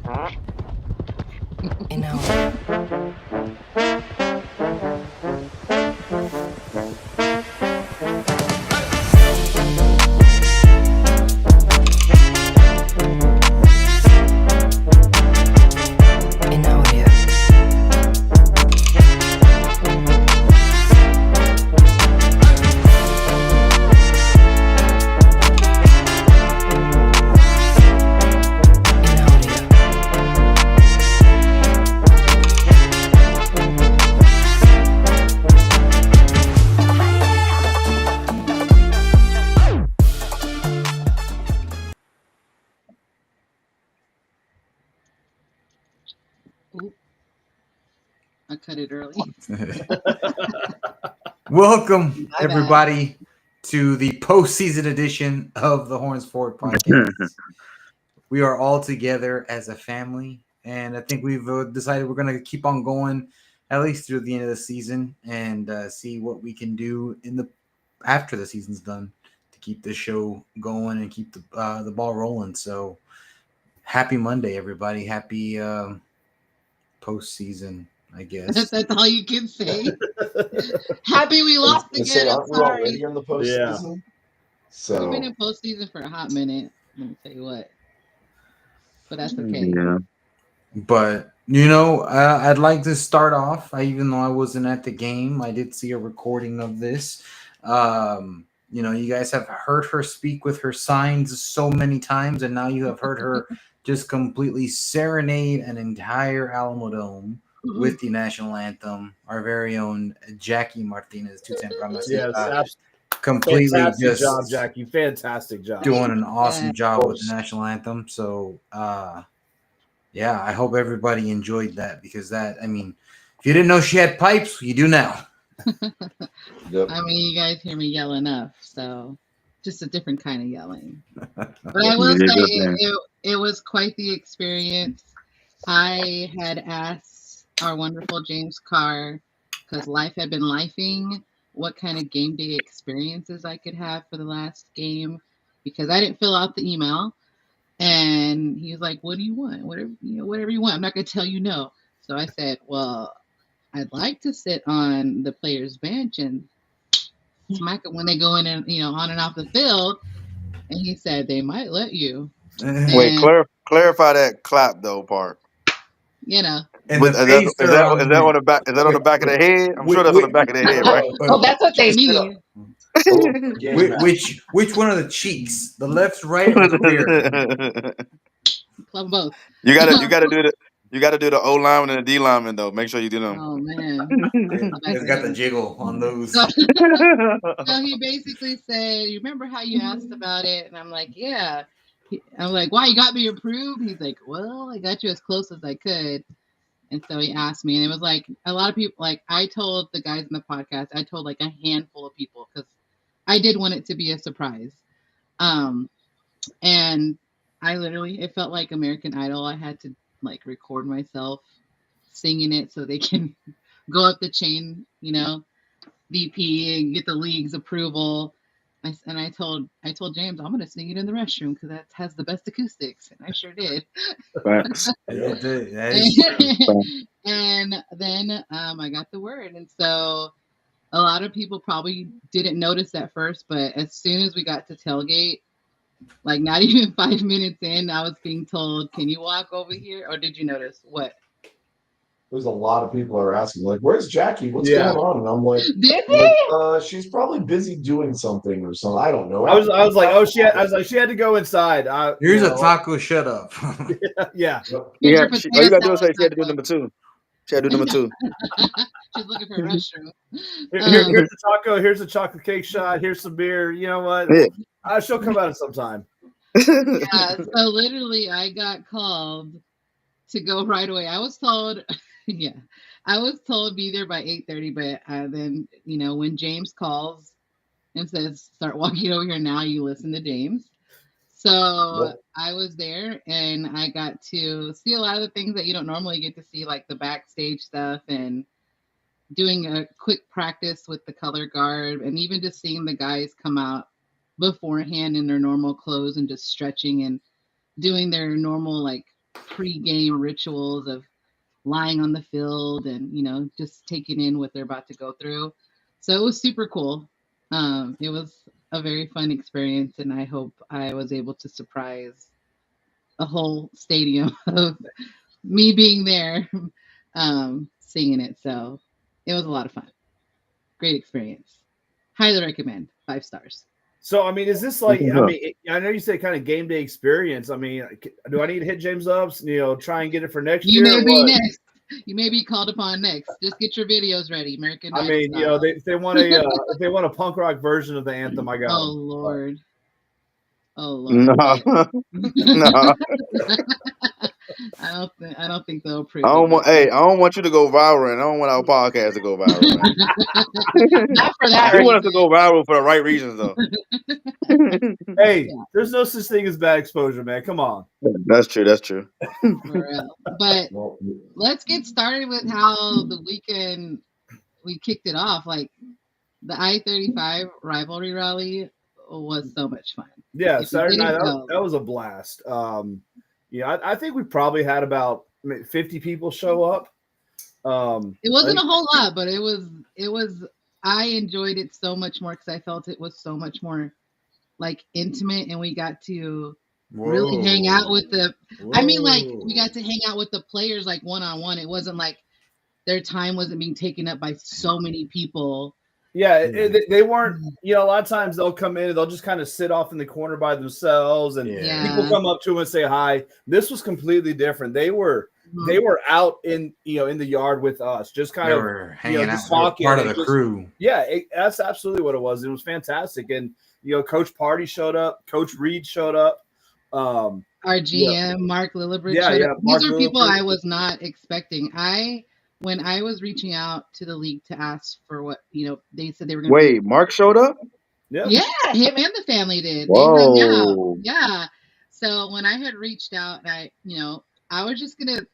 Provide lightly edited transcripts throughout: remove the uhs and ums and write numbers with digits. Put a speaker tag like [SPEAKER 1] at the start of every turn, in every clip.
[SPEAKER 1] In audio. In audio. In audio.
[SPEAKER 2] Oop. I cut it early.
[SPEAKER 3] Welcome,
[SPEAKER 2] My bad.
[SPEAKER 3] everybody, to the postseason edition of the Horns Forward podcast. We are all together as a family, and I think we've decided we're going to keep on going at least through the end of the season and see what we can do in the after the season's done to keep the show going and keep the ball rolling. So, happy Monday, everybody! Happy postseason, I guess.
[SPEAKER 2] That's all you can say. Happy we lost
[SPEAKER 4] You say,
[SPEAKER 2] again. I'm
[SPEAKER 4] aren't we already
[SPEAKER 2] sorry.
[SPEAKER 4] in the postseason?
[SPEAKER 2] We've
[SPEAKER 4] So
[SPEAKER 2] been in postseason for a hot minute. Let me tell you what. But that's okay.
[SPEAKER 5] Yeah.
[SPEAKER 3] But I'd like to start off. Even though I wasn't at the game, I did see a recording of this. You guys have heard her speak with her signs so many times, and now you have heard her just completely serenade an entire Alamo Dome with the national anthem. Our very own Jackie Martinez, 210
[SPEAKER 5] Yes,
[SPEAKER 3] completely
[SPEAKER 5] fantastic
[SPEAKER 3] just
[SPEAKER 5] job, Jackie. Fantastic job.
[SPEAKER 3] doing an awesome
[SPEAKER 2] Yeah.
[SPEAKER 3] job with the national anthem. So, yeah, I hope everybody enjoyed that because if you didn't know she had pipes, you do now.
[SPEAKER 4] yep.
[SPEAKER 2] I mean, you guys hear me yell enough, so just a different kind of yelling. But I will say it was quite the experience. I had asked our wonderful James Carr, because life had been lifing, what kind of game day experiences I could have for the last game, because I didn't fill out the email. And he was like, "What do you want? Whatever you want. I'm not gonna tell you no." So I said, "Well, I'd like to sit on the players' bench and smack it when they go in and on and off the field." And he said they might let you.
[SPEAKER 6] Wait,
[SPEAKER 2] And
[SPEAKER 6] clarify that clap though part.
[SPEAKER 3] And
[SPEAKER 6] Is
[SPEAKER 3] the
[SPEAKER 6] that
[SPEAKER 3] face
[SPEAKER 6] on
[SPEAKER 3] around
[SPEAKER 6] the back? Is that on the back of the head? I'm sure that's on the back of the head, right?
[SPEAKER 2] Oh, that's what they mean.
[SPEAKER 3] Which one of the cheeks? The left, right, or the rear?
[SPEAKER 2] Club both.
[SPEAKER 6] You gotta do the O lineman and the D lineman though. Make sure you do them.
[SPEAKER 2] Oh man.
[SPEAKER 3] It's got the jiggle on those.
[SPEAKER 2] So he basically said, "You remember how you asked about it?" And I'm like, "Yeah." I'm like, "Why, you got me approved?" He's like, "Well, I got you as close as I could." And so he asked me, and it was like a lot of people, like I told the guys in the podcast, I told like a handful of people because I did want it to be a surprise. And it felt like American Idol. I had to like record myself singing it so they can go up the chain, VP and get the league's approval. And I told James, I'm going to sing it in the restroom because that has the best acoustics. And I sure did. And then I got the word. And so a lot of people probably didn't notice at first, but as soon as we got to tailgate, like not even 5 minutes in, I was being told, "Can you walk over here?" Or did you notice what?
[SPEAKER 4] There's a lot of people are asking, like, "Where's Jackie? What's going on?" And I'm like, she's probably busy doing something or something. I don't know.
[SPEAKER 5] I was like, she had to go inside.
[SPEAKER 3] Here's a taco. Shut up.
[SPEAKER 5] Yeah.
[SPEAKER 6] All you gotta do is say she had to do number 2. She had to do number 2.
[SPEAKER 2] She's looking for a restroom.
[SPEAKER 5] Here's the taco. Here's a chocolate cake shot. Here's some beer. You know what?
[SPEAKER 6] Yeah.
[SPEAKER 5] She'll come out at some time.
[SPEAKER 2] Yeah. So literally, I got called to go right away. I was told, I was told be there by 8:30. But then, when James calls and says, "Start walking over here now," you listen to James. So I was there and I got to see a lot of the things that you don't normally get to see, like the backstage stuff and doing a quick practice with the color guard, and even just seeing the guys come out beforehand in their normal clothes and just stretching and doing their normal like pre-game rituals of lying on the field and just taking in what they're about to go through. So it was super cool. It was a very fun experience, and I hope I was able to surprise a whole stadium of me being there, singing it. So it was a lot of fun. Great experience. Highly recommend. 5 stars.
[SPEAKER 5] So, I mean, is this like, I mean, I know you said kind of game day experience. I mean, do I need to hit James up, try and get it for next year?
[SPEAKER 2] You may be next. You may be called upon next. Just get your videos ready. American Idol.
[SPEAKER 5] I mean, if they want a punk rock version of the anthem, I got.
[SPEAKER 2] Oh Lord.
[SPEAKER 6] No. No.
[SPEAKER 2] I don't think they'll approve.
[SPEAKER 6] I don't want you to go viral, and I don't want our podcast to go viral.
[SPEAKER 2] Not for that.
[SPEAKER 6] We want us to go viral for the right reasons, though.
[SPEAKER 5] Hey, there's no such thing as bad exposure, man. Come on.
[SPEAKER 6] That's true. That's true.
[SPEAKER 2] But let's get started with how the weekend we kicked it off. Like the I-35 rivalry rally was so much fun.
[SPEAKER 5] Yeah, Saturday night that was a blast. I think we probably had about 50 people show up.
[SPEAKER 2] It wasn't a whole lot, but it was. I enjoyed it so much more because I felt it was so much more like intimate, and we got to really hang out with the. I mean, like we got to hang out with the players like one-on-one. It wasn't like their time wasn't being taken up by so many people.
[SPEAKER 5] Yeah, they weren't. A lot of times they'll come in and they'll just kind of sit off in the corner by themselves, and people come up to them and say hi. This was completely different. They were out in the yard with us, just kind of
[SPEAKER 3] hanging out,
[SPEAKER 5] talking,
[SPEAKER 3] part of the crew.
[SPEAKER 5] Yeah, that's absolutely what it was. It was fantastic, and Coach Party showed up, Coach Reed showed up,
[SPEAKER 2] our GM Mark Lillibridge. These are people I was not expecting. When I was reaching out to the league to ask for what, they said they were going to.
[SPEAKER 6] Wait, Mark showed up?
[SPEAKER 2] Yeah, him and the family did.
[SPEAKER 6] Whoa.
[SPEAKER 2] They hung out. Yeah. So when I had reached out, I was just going to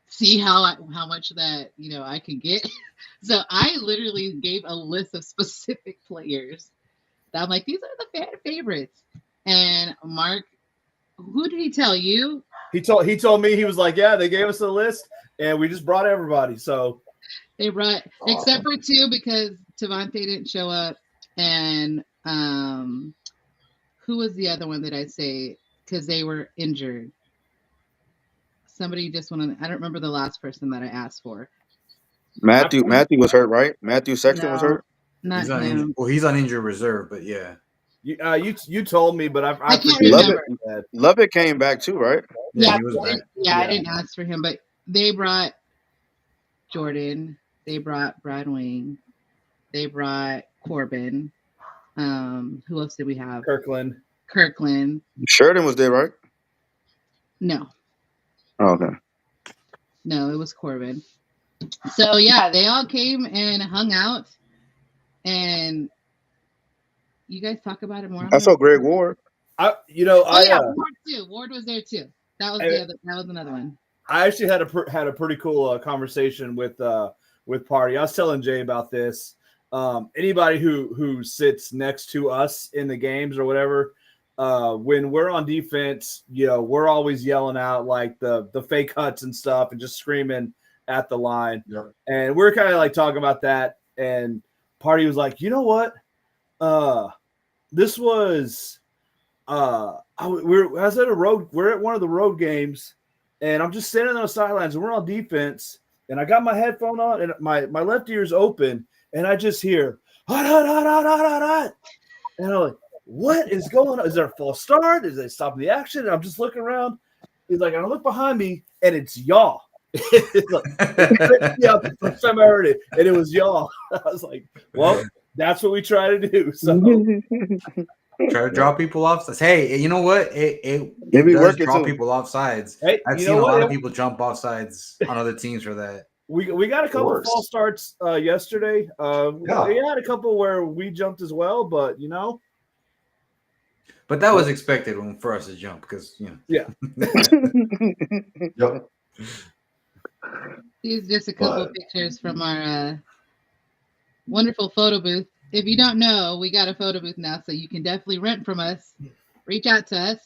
[SPEAKER 2] see how much that, I could get. So I literally gave a list of specific players that I'm like, these are the fan favorites. And Mark, who did he tell you?
[SPEAKER 5] He told me, he was like, yeah, they gave us a list and we just brought everybody. So
[SPEAKER 2] they brought, except for 2 because Tavante didn't show up. And who was the other one that I say? Because they were injured. Somebody just went on. I don't remember the last person that I asked for.
[SPEAKER 6] Matthew was hurt, right? Matthew Sexton was hurt.
[SPEAKER 2] Not him.
[SPEAKER 3] He's on injured reserve, but yeah.
[SPEAKER 5] You told me, but I
[SPEAKER 2] can't remember.
[SPEAKER 6] Lovett came back too, right?
[SPEAKER 2] Yeah, he was back. I didn't ask for him, but they brought Jordan. They brought Brad Wing. They brought Corbin. Who else did we have?
[SPEAKER 5] Kirkland.
[SPEAKER 6] Sheridan was there, right?
[SPEAKER 2] No.
[SPEAKER 6] Oh, okay.
[SPEAKER 2] No, it was Corbin. So yeah, they all came and hung out, and you guys talk about it more.
[SPEAKER 6] I saw Greg Ward.
[SPEAKER 2] Ward too. Ward was there too. That was another one.
[SPEAKER 5] I actually had a pretty cool conversation with Party. I was telling Jay about this. Anybody who sits next to us in the games or whatever, when we're on defense, we're always yelling out like the fake huts and stuff and just screaming at the line. Yep. And we're kind of like talking about that. And Party was like, you know what? This was we're at one of the road games, and I'm just standing on the sidelines and we're on defense, and I got my headphone on and my left ear's open, and I just hear hot, hot, hot, hot, hot, hot, hot. And I'm like, what is going on? Is there a false start? Is they stopping the action? And I'm just looking around. He's like, I look behind me, and it's y'all. Yeah, the first time I heard it, and it was y'all. I was like, well, that's what we try to do. So
[SPEAKER 3] try to draw people off sides. Hey, you know what? It does draw people off sides.
[SPEAKER 5] Hey,
[SPEAKER 3] I've seen a lot of people jump off sides on other teams for that.
[SPEAKER 5] We got a couple of false starts yesterday. We had a couple where we jumped as well, but
[SPEAKER 3] But that was expected for us to jump because
[SPEAKER 5] Yeah.
[SPEAKER 4] Yep.
[SPEAKER 2] These just a couple of pictures from our wonderful photo booth. If you don't know, we got a photo booth now, so you can definitely rent from us. Reach out to us.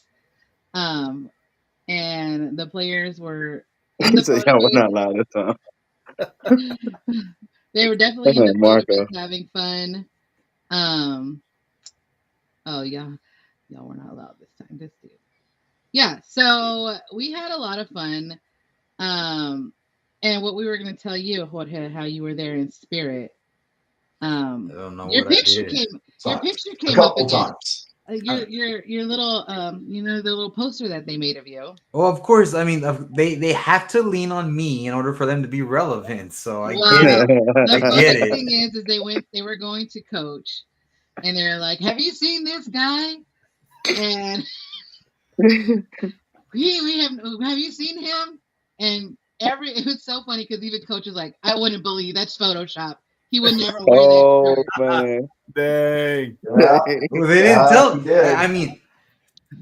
[SPEAKER 2] and the players were in
[SPEAKER 6] He
[SPEAKER 2] the
[SPEAKER 6] said,
[SPEAKER 2] photo
[SPEAKER 6] "Yeah, we're
[SPEAKER 2] booth.
[SPEAKER 6] not loud this time."
[SPEAKER 2] They were
[SPEAKER 6] That
[SPEAKER 2] definitely in the
[SPEAKER 6] man
[SPEAKER 2] photo
[SPEAKER 6] Marco.
[SPEAKER 2] booth having fun. Um, oh yeah, y'all were not allowed this time. This dude. Yeah, so we had a lot of fun. And what we were going to tell you, Jorge, how you were there in spirit.
[SPEAKER 3] I don't know
[SPEAKER 2] Your
[SPEAKER 3] what I
[SPEAKER 2] picture
[SPEAKER 3] did.
[SPEAKER 2] your
[SPEAKER 4] Times.
[SPEAKER 2] picture
[SPEAKER 4] A
[SPEAKER 2] came up
[SPEAKER 4] couple
[SPEAKER 2] again.
[SPEAKER 4] times.
[SPEAKER 2] Your little the little poster that they made of you.
[SPEAKER 3] Well, of course. I mean, they have to lean on me in order for them to be relevant. So I
[SPEAKER 2] Well,
[SPEAKER 3] get it.
[SPEAKER 2] the
[SPEAKER 3] I
[SPEAKER 2] funny
[SPEAKER 3] get it.
[SPEAKER 2] thing is they were going to coach, and they're like, "Have you seen this guy?" And we have you seen him? And it was so funny because even coach was like, "I wouldn't believe that's Photoshop. He would never wear that
[SPEAKER 6] Oh
[SPEAKER 2] shirt."
[SPEAKER 6] man.
[SPEAKER 5] Dang.
[SPEAKER 4] Yeah,
[SPEAKER 3] Well, they didn't tell.
[SPEAKER 4] he did.
[SPEAKER 3] I mean,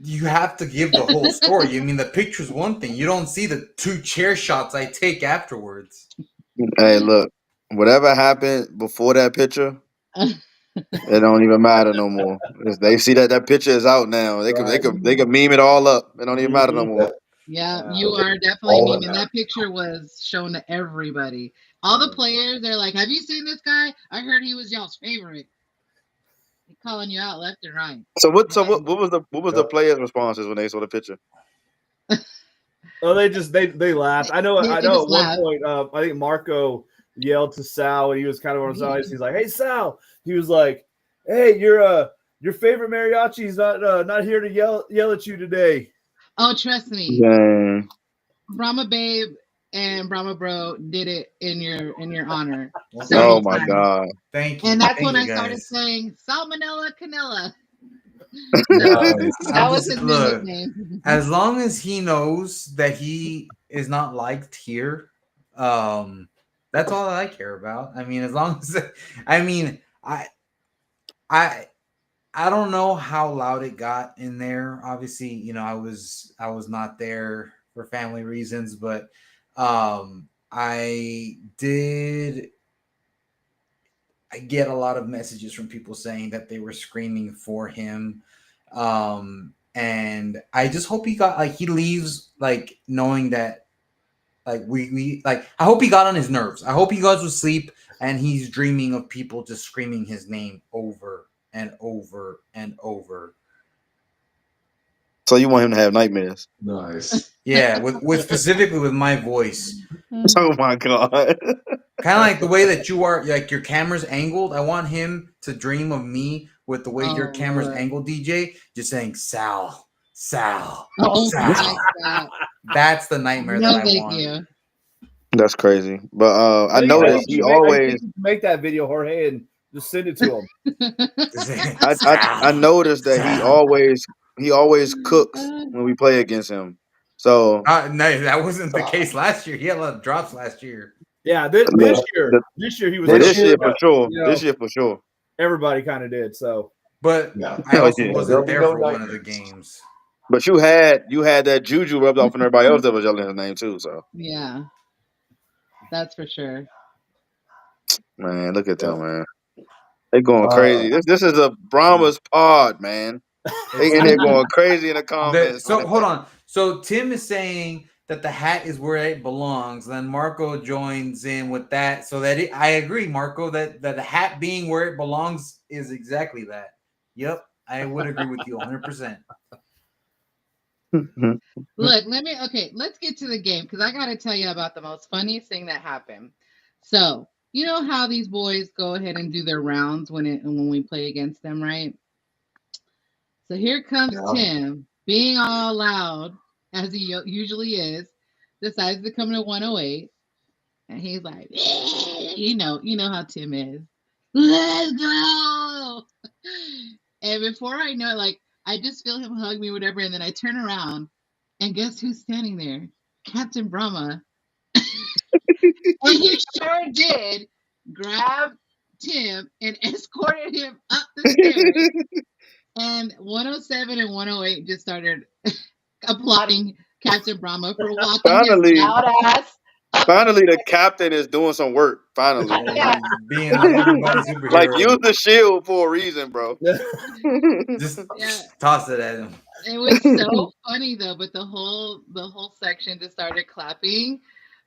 [SPEAKER 3] you have to give the whole story. I mean, the picture's one thing. You don't see the 2 chair shots I take afterwards.
[SPEAKER 6] Hey, look. Whatever happened before that picture, it don't even matter no more. They see that picture is out now. They
[SPEAKER 5] Right.
[SPEAKER 6] could meme it all up. It don't even matter no more.
[SPEAKER 2] Yeah,
[SPEAKER 5] Wow.
[SPEAKER 2] you are definitely
[SPEAKER 4] All that
[SPEAKER 2] memeing. That
[SPEAKER 4] matters.
[SPEAKER 2] picture was shown to everybody. All the players, they're like, "Have you seen this guy? I heard he was y'all's favorite." He calling you out left and right.
[SPEAKER 6] So what
[SPEAKER 2] And
[SPEAKER 6] was the players' responses when they saw the picture?
[SPEAKER 5] Oh, they laughed. I know.
[SPEAKER 2] they
[SPEAKER 5] At
[SPEAKER 2] just
[SPEAKER 5] one
[SPEAKER 2] laugh.
[SPEAKER 5] point, I think Marco yelled to Sal, and he was kind of on his eyes. He's like, "Hey, Sal." He was like, "Hey, your favorite mariachi is not here to yell at you today."
[SPEAKER 2] Oh, trust me,
[SPEAKER 6] Dang.
[SPEAKER 2] Brahma Babe and Brahma Bro did it in your honor
[SPEAKER 3] Well,
[SPEAKER 2] several
[SPEAKER 6] Oh my
[SPEAKER 2] times.
[SPEAKER 6] God.
[SPEAKER 3] Thank you.
[SPEAKER 2] And that's
[SPEAKER 3] Thank
[SPEAKER 2] when
[SPEAKER 3] you,
[SPEAKER 2] I started
[SPEAKER 3] guys.
[SPEAKER 2] saying Salmonella Canella.
[SPEAKER 4] Nice.
[SPEAKER 2] That was his new
[SPEAKER 3] Look,
[SPEAKER 2] nickname.
[SPEAKER 3] as long as he knows that he is not liked here, that's all that I care about. I mean, as long as I mean, I I don't know how loud it got in there. Obviously, I was not there for family reasons, but I did I get a lot of messages from people saying that they were screaming for him. And I just hope he leaves like knowing that like we like I hope he got on his nerves. I hope he goes to sleep and he's dreaming of people just screaming his name over and over and over.
[SPEAKER 6] So you want him to have nightmares?
[SPEAKER 4] Nice.
[SPEAKER 3] Yeah, with specifically with my voice.
[SPEAKER 6] Oh my God.
[SPEAKER 3] Kind of like the way that you are, like your camera's angled. I want him to dream of me with the way your camera's
[SPEAKER 2] Lord.
[SPEAKER 3] angled, DJ, just saying Sal, Sal,
[SPEAKER 2] Oh
[SPEAKER 3] Sal.
[SPEAKER 2] my God.
[SPEAKER 3] That's the nightmare
[SPEAKER 2] No,
[SPEAKER 3] that I
[SPEAKER 2] thank
[SPEAKER 3] want.
[SPEAKER 2] you.
[SPEAKER 6] That's crazy. But I
[SPEAKER 5] think
[SPEAKER 6] noticed
[SPEAKER 5] you
[SPEAKER 6] he
[SPEAKER 5] should I
[SPEAKER 6] always
[SPEAKER 5] think you should make that video, Jorge, and just send it to him.
[SPEAKER 6] I noticed that he always cooks when we play against him. So
[SPEAKER 3] No, that wasn't the case last year. He had a lot of drops last year.
[SPEAKER 5] Yeah, this year he was.
[SPEAKER 6] this year for sure.
[SPEAKER 5] You know,
[SPEAKER 6] This year for sure.
[SPEAKER 5] everybody kind of did. So,
[SPEAKER 3] But
[SPEAKER 4] Yeah.
[SPEAKER 3] I
[SPEAKER 6] Oh,
[SPEAKER 3] also
[SPEAKER 6] yeah.
[SPEAKER 3] wasn't there
[SPEAKER 4] no
[SPEAKER 3] for one of the
[SPEAKER 4] nightmares.
[SPEAKER 3] games.
[SPEAKER 6] But you had that juju rubbed off on everybody else that was yelling his name too. So
[SPEAKER 2] Yeah, that's for sure.
[SPEAKER 6] man, look at them,
[SPEAKER 4] Yeah.
[SPEAKER 6] man. They going crazy. This is a Brahma's pod, man. They in here going crazy in the comments.
[SPEAKER 3] So hold on. So Tim is saying that the hat is where it belongs. Then Marco joins in with that. So that I agree, Marco, that the hat being where it belongs is exactly that. Yep, I would agree with you 100%.
[SPEAKER 2] Look, let's get to the game because I got to tell you about the most funniest thing that happened. So, you know how these boys go ahead and do their rounds when we play against them, right? So here comes Tim, being all loud as he usually is, decides to come to 108, and he's like, you know how Tim is. Let's go! And before I know it, like I just feel him hug me, whatever, and then I turn around, and guess who's standing there? Captain Brahma. And he sure did grab Tim and escorted him up the stairs. And 107 and 108 just started applauding Captain Brahma for walking his loud ass
[SPEAKER 6] Finally, the captain is doing some work. Finally,
[SPEAKER 1] Yeah.
[SPEAKER 3] Being everybody's superhero.
[SPEAKER 6] like use the shield for a reason, bro.
[SPEAKER 3] Just
[SPEAKER 2] Yeah.
[SPEAKER 3] toss it at him.
[SPEAKER 2] It was so funny though, but the whole section just started clapping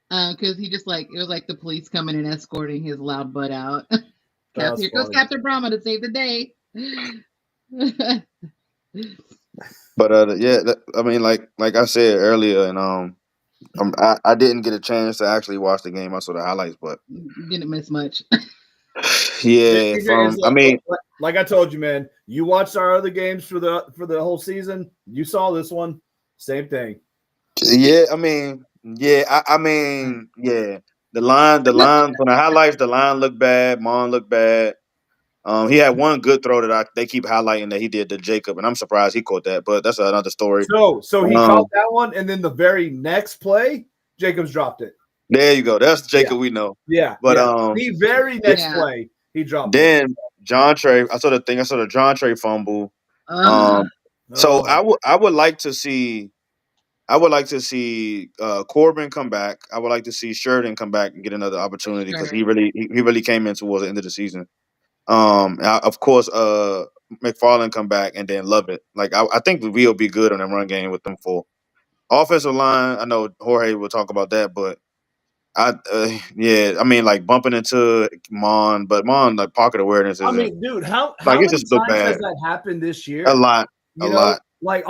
[SPEAKER 2] because he just like it was like the police coming and escorting his loud butt out.
[SPEAKER 5] That's
[SPEAKER 2] Here goes
[SPEAKER 5] funny.
[SPEAKER 2] Captain Brahma to save the day.
[SPEAKER 6] But yeah, I mean, like I said earlier, and I didn't get a chance to actually watch the game. I saw the highlights, but
[SPEAKER 2] Didn't miss much.
[SPEAKER 6] yeah, I mean,
[SPEAKER 5] like I told you, man, you watched our other games for the whole season. You saw this one, same thing.
[SPEAKER 6] yeah, I mean, yeah, I mean, yeah. The line from the highlights, the line looked bad. Mon looked bad. He had one good throw that they keep highlighting that he did to Jacob, and I'm surprised he caught that. But that's another story.
[SPEAKER 5] So he caught that one, and then the very next play, Jacobs dropped it.
[SPEAKER 6] There you go. That's Jacob we know.
[SPEAKER 5] Yeah,
[SPEAKER 6] but
[SPEAKER 5] the very next play he dropped.
[SPEAKER 6] Then John Trey, I saw the John Trey fumble. So I would like to see Corbin come back. I would like to see Sheridan come back and get another opportunity because he really came in towards the end of the season. Of course, McFarland come back and then love it. Like I think we'll be good on the run game with them four. Offensive line, I know Jorge will talk about that, but I mean, like bumping into Mon, but Mon like pocket awareness.
[SPEAKER 5] I mean, dude, how
[SPEAKER 6] like
[SPEAKER 5] many
[SPEAKER 6] it just looked
[SPEAKER 5] times
[SPEAKER 6] bad.
[SPEAKER 5] has that happened this year?
[SPEAKER 6] A lot.
[SPEAKER 5] Like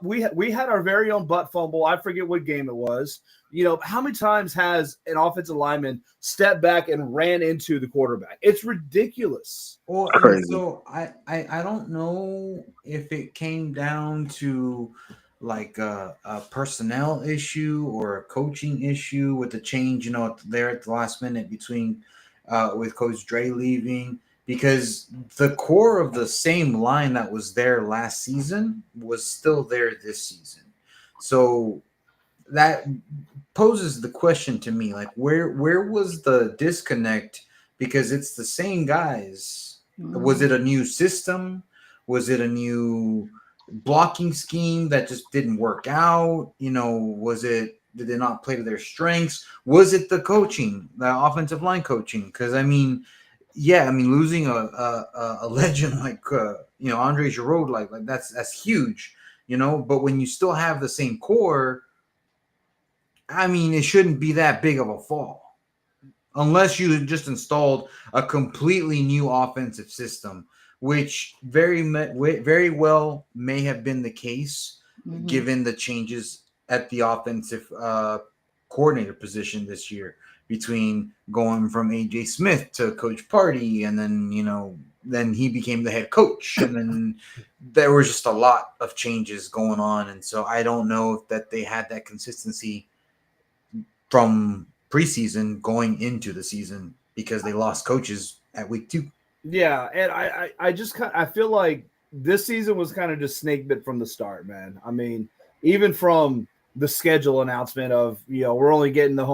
[SPEAKER 5] we had our very own butt fumble. I forget what game it was. You know, how many times has an offensive lineman stepped back and ran into the quarterback? It's ridiculous.
[SPEAKER 3] Well,
[SPEAKER 6] Crazy.
[SPEAKER 3] So I don't know if it came down to like a personnel issue or a coaching issue with the change, there at the last minute between with Coach Dre leaving, because the core of the same line that was there last season was still there this season. So that poses the question to me, like where was the disconnect? Because it's the same guys. Was it a new system? Was it a new blocking scheme that just didn't work out? Did they not play to their strengths? Was it the coaching, the offensive line coaching? Because losing a legend like Andre Giroud, like that's huge, But when you still have the same core, I mean, it shouldn't be that big of a fall, unless you just installed a completely new offensive system, which very well may have been the case, given the changes at the offensive coordinator position this year, between going from AJ Smith to Coach Party, and then he became the head coach, and then there was just a lot of changes going on, and so I don't know if that they had that consistency from preseason going into the season, because they lost coaches at week 2.
[SPEAKER 5] Yeah, and I feel like this season was kind of just snake bit from the start, man. I mean, even from the schedule announcement of, we're only getting the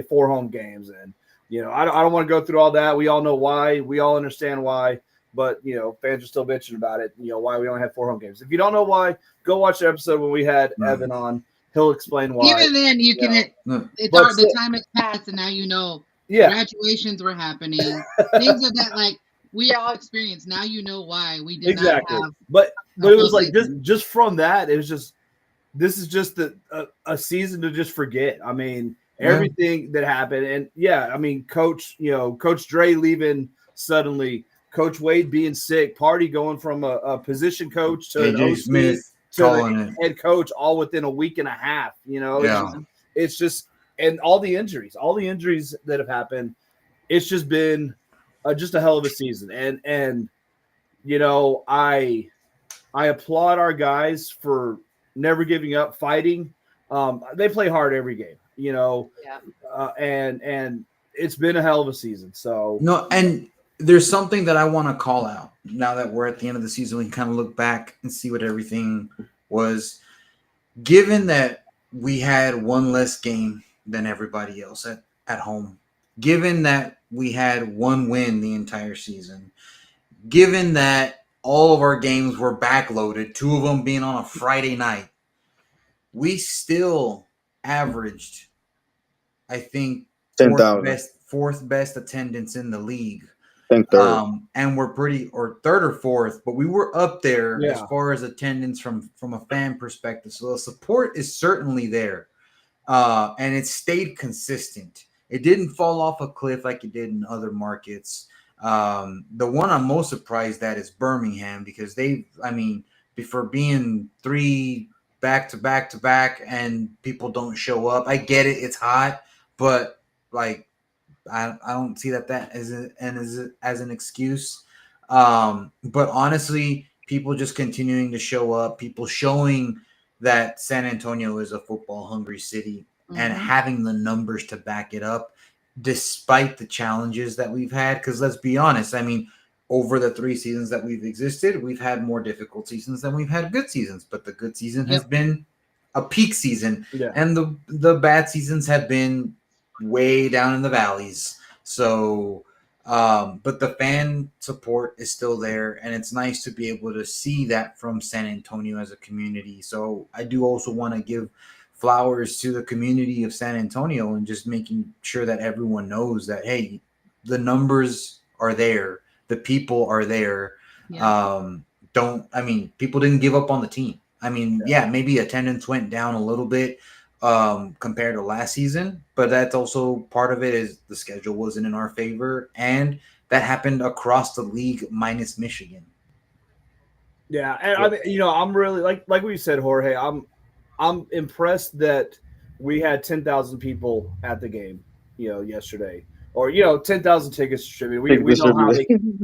[SPEAKER 5] 4 home games, and I don't want to go through all that. We all know why. We all understand why, but fans are still bitching about it. Why we only have 4 home games. If you don't know why, go watch the episode when we had Evan on. He'll explain why.
[SPEAKER 2] Even then, you can. The time has passed, and now graduations were happening. Things of that, like we all experienced. Now why we did not have.
[SPEAKER 5] But it was like just from that, it was just this is just a season to just forget. I mean, everything that happened, and I mean, Coach Dre leaving suddenly, Coach Wade being sick, Party going from a position coach to
[SPEAKER 3] AJ Smith
[SPEAKER 5] to the head coach all within a week and a half. It's just and all the injuries that have happened. It's just been just a hell of a season, and I applaud our guys for never giving up, fighting. They play hard every game, and it's been a hell of a season. So
[SPEAKER 3] and there's something that I want to call out now that we're at the end of the season. We can kind of look back and see what everything was. Given that we had one less game than everybody else at home, given that we had one win the entire season, given that all of our games were backloaded, 2 of them being on a Friday night, we still averaged I think
[SPEAKER 6] 10,000.
[SPEAKER 3] fourth best attendance in the league.
[SPEAKER 6] I think third.
[SPEAKER 3] And we're or third or fourth, but we were up there as
[SPEAKER 5] Yeah.
[SPEAKER 3] far as attendance from a fan perspective. So the support is certainly there, and it stayed consistent. It didn't fall off a cliff like it did in other markets. The one I'm most surprised at is Birmingham, because before being 3 back to back to back and people don't show up. I get it, it's hot, but like I don't see that as an excuse. But honestly, people just continuing to show up, people showing that San Antonio is a football hungry city and having the numbers to back it up, despite the challenges that we've had. Because let's be honest, I mean, over the 3 seasons that we've existed, we've had more difficult seasons than we've had good seasons. But the good season has been a peak season, and the bad seasons have been way down in the valleys. So, but the fan support is still there, and it's nice to be able to see that from San Antonio as a community. So I do also want to give flowers to the community of San Antonio and just making sure that everyone knows that, hey, the numbers are there, the people are there. People didn't give up on the team. I mean, maybe attendance went down a little bit compared to last season, but that's also part of it is the schedule wasn't in our favor, and that happened across the league minus Michigan.
[SPEAKER 5] Yeah, and I mean, I'm really like we said, Jorge. I'm impressed that we had 10,000 people at the game, yesterday, or 10,000 tickets distributed. We know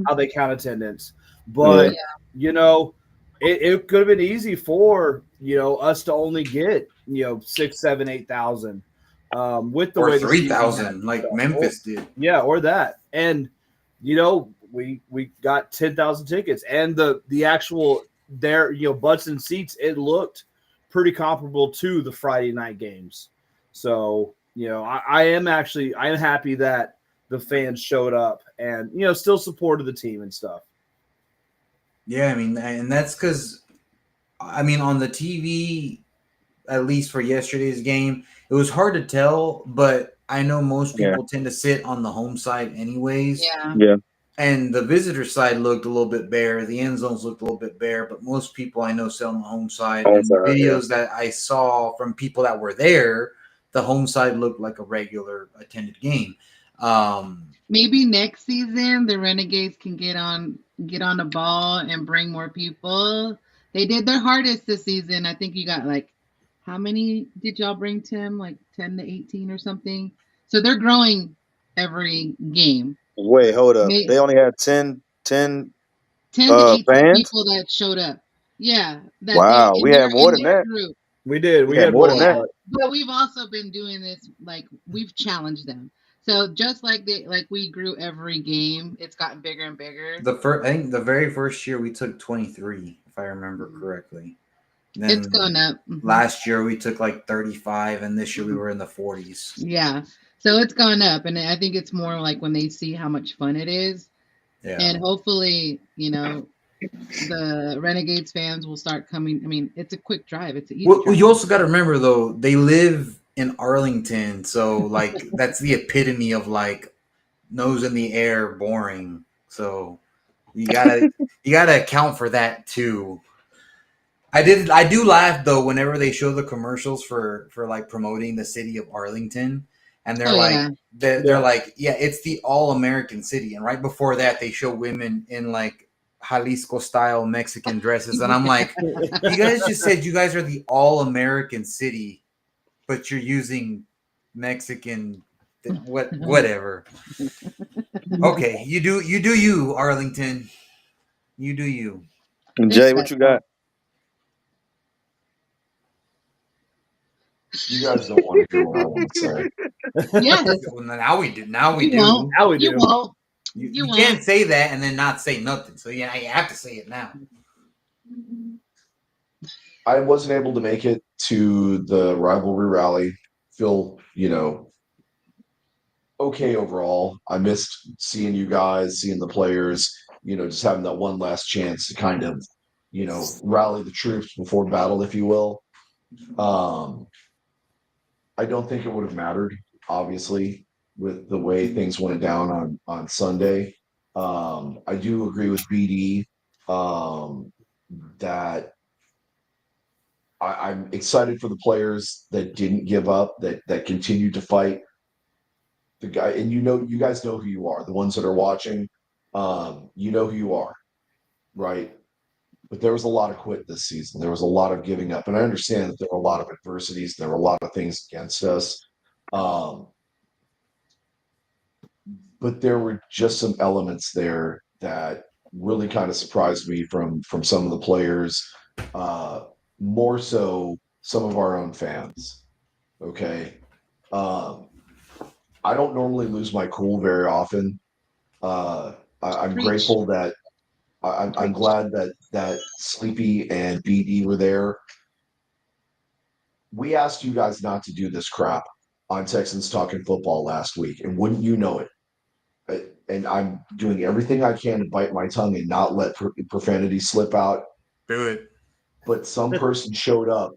[SPEAKER 5] how they count attendance, but it could have been easy for us to only get 6, 7, 8,000 with the
[SPEAKER 3] or
[SPEAKER 5] way
[SPEAKER 3] 3,000 like Memphis did.
[SPEAKER 5] Yeah, or that, and we got 10,000 tickets, and the actual butts and seats, it looked pretty comparable to the Friday night games. So I am happy that the fans showed up and still supported the team and stuff.
[SPEAKER 3] Yeah, I mean, and that's because, on the TV, at least for yesterday's game, it was hard to tell, but I know most people tend to sit on the home side anyways.
[SPEAKER 6] Yeah.
[SPEAKER 3] And the visitor side looked a little bit bare. The end zones looked a little bit bare, but most people I know sit on the home side. And the videos that I saw from people that were there, the home side looked like a regular attended game.
[SPEAKER 2] Maybe next season the Renegades can get on the ball and bring more people. They did their hardest this season. I think you got how many did y'all bring, Tim? 10 to 18 or something. So they're growing every game.
[SPEAKER 6] Wait, hold up. They only had 10
[SPEAKER 2] to 18
[SPEAKER 6] fans?
[SPEAKER 2] people that showed up. Yeah.
[SPEAKER 6] Wow, we had more than that.
[SPEAKER 2] Group.
[SPEAKER 5] We did. We had
[SPEAKER 6] more than that.
[SPEAKER 2] But we've also been doing this, we've challenged them. So just like we grew every game, it's gotten bigger and bigger.
[SPEAKER 3] I think the very first year we took 23, if I remember correctly. Then
[SPEAKER 2] it's gone up.
[SPEAKER 3] Last year we took 35, and this year we were in the 40s.
[SPEAKER 2] Yeah. So it's gone up, and I think it's more when they see how much fun it is. Yeah. And hopefully, the Renegades fans will start coming. I mean, it's a quick drive. It's an easy drive.
[SPEAKER 3] You also got to remember, though, they live in Arlington, so that's the epitome of nose in the air, boring. So you gotta account for that too. I do laugh though whenever they show the commercials for promoting the city of Arlington, and they're it's the all-American city, and right before that they show women in Jalisco style Mexican dresses, and I'm like, you guys just said you guys are the all-American city, but you're using Mexican whatever. Okay, you do you, Arlington. You do you.
[SPEAKER 6] Jay, what you got?
[SPEAKER 4] You guys don't want to hear what I want to say.
[SPEAKER 2] Yes.
[SPEAKER 3] Well, now we do. Now we do.
[SPEAKER 5] Now we do.
[SPEAKER 2] You won't.
[SPEAKER 3] You can't say that and then not say nothing. So you have to say it now.
[SPEAKER 4] I wasn't able to make it to the rivalry rally. Feel, okay overall. I missed seeing you guys, seeing the players, just having that one last chance to kind of, rally the troops before battle, if you will. I don't think it would have mattered obviously, with the way things went down on Sunday. I do agree with BD that I'm excited for the players that didn't give up, that continued to fight. The guy, and you guys know who you are. The ones that are watching, you know who you are, right? But there was a lot of quit this season. There was a lot of giving up, and I understand that there were a lot of adversities. There were a lot of things against us, but there were just some elements there that really kind of surprised me from some of the players, more so some of our own fans. Okay, I don't normally lose my cool very often. I'm
[SPEAKER 2] Preach.
[SPEAKER 4] grateful that I'm glad that Sleepy and BD were there. We asked you guys not to do this crap on Texans Talking Football last week, and wouldn't you know it? And I'm doing everything I can to bite my tongue and not let profanity slip out.
[SPEAKER 3] Do it.
[SPEAKER 4] But some person showed up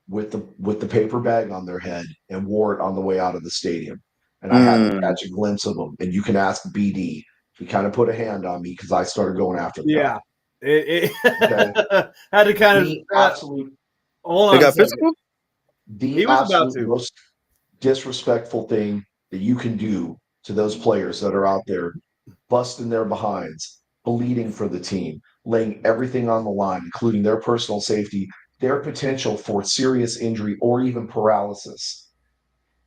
[SPEAKER 4] with the paper bag on their head and wore it on the way out of the stadium. And I had to catch a glimpse of them. And you can ask BD. He kind of put a hand on me because I started going after the guy.
[SPEAKER 5] Okay. Had to
[SPEAKER 4] The absolute.
[SPEAKER 5] Hold
[SPEAKER 6] They
[SPEAKER 5] on.
[SPEAKER 6] got physical?
[SPEAKER 4] The absolute most disrespectful thing that you can do to those players that are out there busting their behinds, bleeding for the team, laying everything on the line, including their personal safety, their potential for serious injury or even paralysis,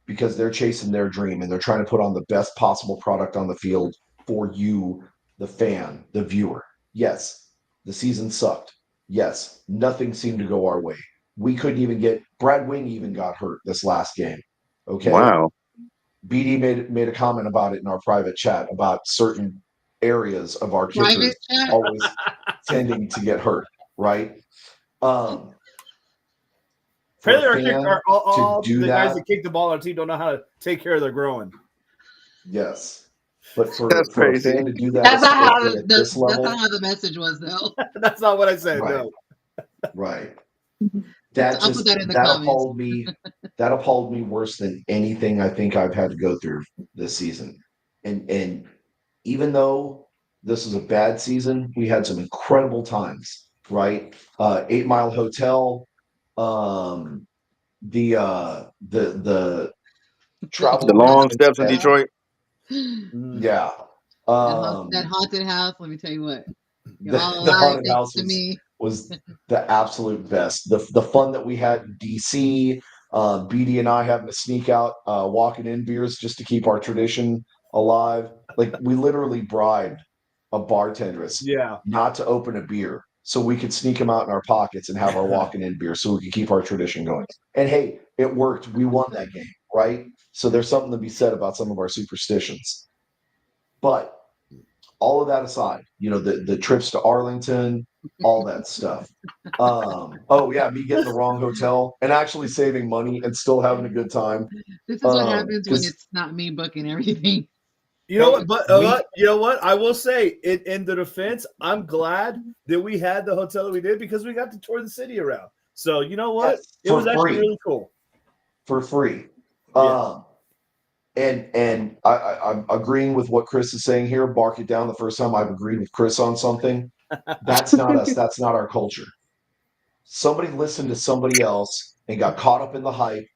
[SPEAKER 4] because they're chasing their dream and they're trying to put on the best possible product on the field for you, the fan, the viewer. Yes, the season sucked. Yes, nothing seemed to go our way. We couldn't even get Brad Wing even got hurt this last game. Okay.
[SPEAKER 6] Wow.
[SPEAKER 4] BD made a comment about it in our private chat about certain areas of our kickers always tending to get hurt, right?
[SPEAKER 5] Apparently, all the guys that kick the ball on our team don't know how to take care of their growing.
[SPEAKER 4] Yes. But for
[SPEAKER 6] That's
[SPEAKER 4] a
[SPEAKER 6] crazy.
[SPEAKER 4] fan to do that
[SPEAKER 2] That's not how
[SPEAKER 4] this level,
[SPEAKER 2] that's not how the message was, though.
[SPEAKER 5] That's not what I said.
[SPEAKER 4] Right.
[SPEAKER 5] No.
[SPEAKER 4] Right. That
[SPEAKER 2] I'll
[SPEAKER 4] just
[SPEAKER 2] put that in the
[SPEAKER 4] that
[SPEAKER 2] comments.
[SPEAKER 4] appalled me. That appalled me worse than anything I think I've had to go through this season. And even though this is a bad season, we had some incredible times, right? 8 Mile Hotel, the travel,
[SPEAKER 6] The long steps in Detroit.
[SPEAKER 4] yeah.
[SPEAKER 2] That haunted house. Let me tell you what.
[SPEAKER 4] The
[SPEAKER 2] All
[SPEAKER 4] haunted
[SPEAKER 2] alive
[SPEAKER 4] house
[SPEAKER 2] to me.
[SPEAKER 4] was the absolute best. The fun that we had in DC, BD and I having to sneak out, walking in beers just to keep our tradition alive. Like we literally bribed a bartendress not to open a beer so we could sneak them out in our pockets and have our walking in beer so we could keep our tradition going. And hey, it worked. We won that game, right? So there's something to be said about some of our superstitions. But all of that aside, the trips to Arlington, all that stuff. Oh yeah, me getting the wrong hotel and actually saving money and still having a good time.
[SPEAKER 2] This is what happens when it's not me booking everything.
[SPEAKER 5] You know what? But you know what? I will say, in the defense, I'm glad that we had the hotel that we did because we got to tour the city around. So you know what? It was actually really cool. For free.
[SPEAKER 4] Yeah. And I'm agreeing with what Chris is saying here. Bark it down. The first time I've agreed with Chris on something. That's not us. That's not our culture. Somebody listened to somebody else and got caught up in the hype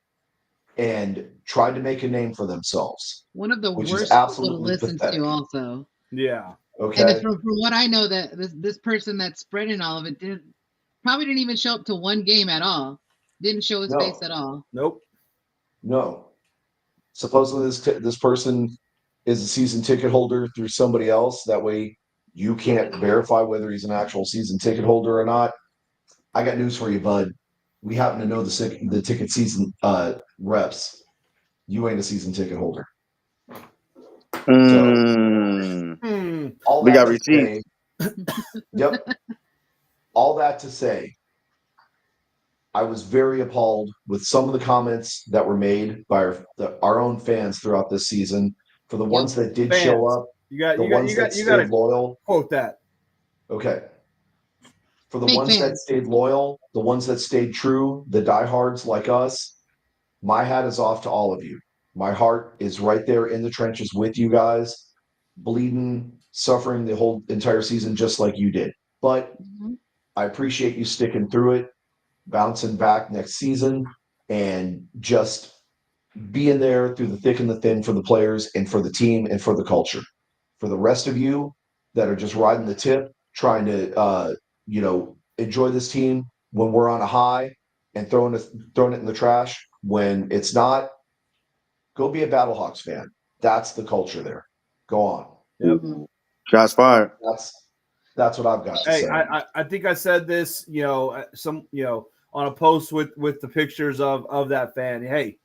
[SPEAKER 4] and tried to make a name for themselves.
[SPEAKER 2] One of the
[SPEAKER 4] worst
[SPEAKER 2] people to listen to also.
[SPEAKER 5] Yeah.
[SPEAKER 4] Okay.
[SPEAKER 2] And from what I know, that this person that's spreading all of it probably didn't even show up to one game at all. Didn't show his face at all.
[SPEAKER 5] Nope.
[SPEAKER 4] No. Supposedly this person is a season ticket holder through somebody else. That way you can't verify whether he's an actual season ticket holder or not. I got news for you, bud. We happen to know the ticket season reps. You ain't a season ticket holder. So all
[SPEAKER 6] we
[SPEAKER 4] that
[SPEAKER 6] got receipts.
[SPEAKER 4] Yep. All that to say, I was very appalled with some of the comments that were made by our own fans throughout this season. For the ones that did show up,
[SPEAKER 5] you got
[SPEAKER 4] stayed loyal.
[SPEAKER 5] Quote that.
[SPEAKER 4] Okay. For the ones that stayed loyal, the ones that stayed true, the diehards like us, my hat is off to all of you. My heart is right there in the trenches with you guys, bleeding, suffering the whole entire season just like you did. But
[SPEAKER 2] Mhm.
[SPEAKER 4] I appreciate you sticking through it, bouncing back next season, and just being there through the thick and the thin for the players and for the team and for the culture. For the rest of you that are just riding the tip, trying to enjoy this team when we're on a high and throwing it in the trash when it's not, go be a Battlehawks fan. That's the culture there. Go on.
[SPEAKER 5] Yep.
[SPEAKER 2] Mhm.
[SPEAKER 6] Shots fired.
[SPEAKER 4] That's what I've got to
[SPEAKER 5] Hey,
[SPEAKER 4] say.
[SPEAKER 5] I think I said this, on a post with the pictures of that fan. Hey,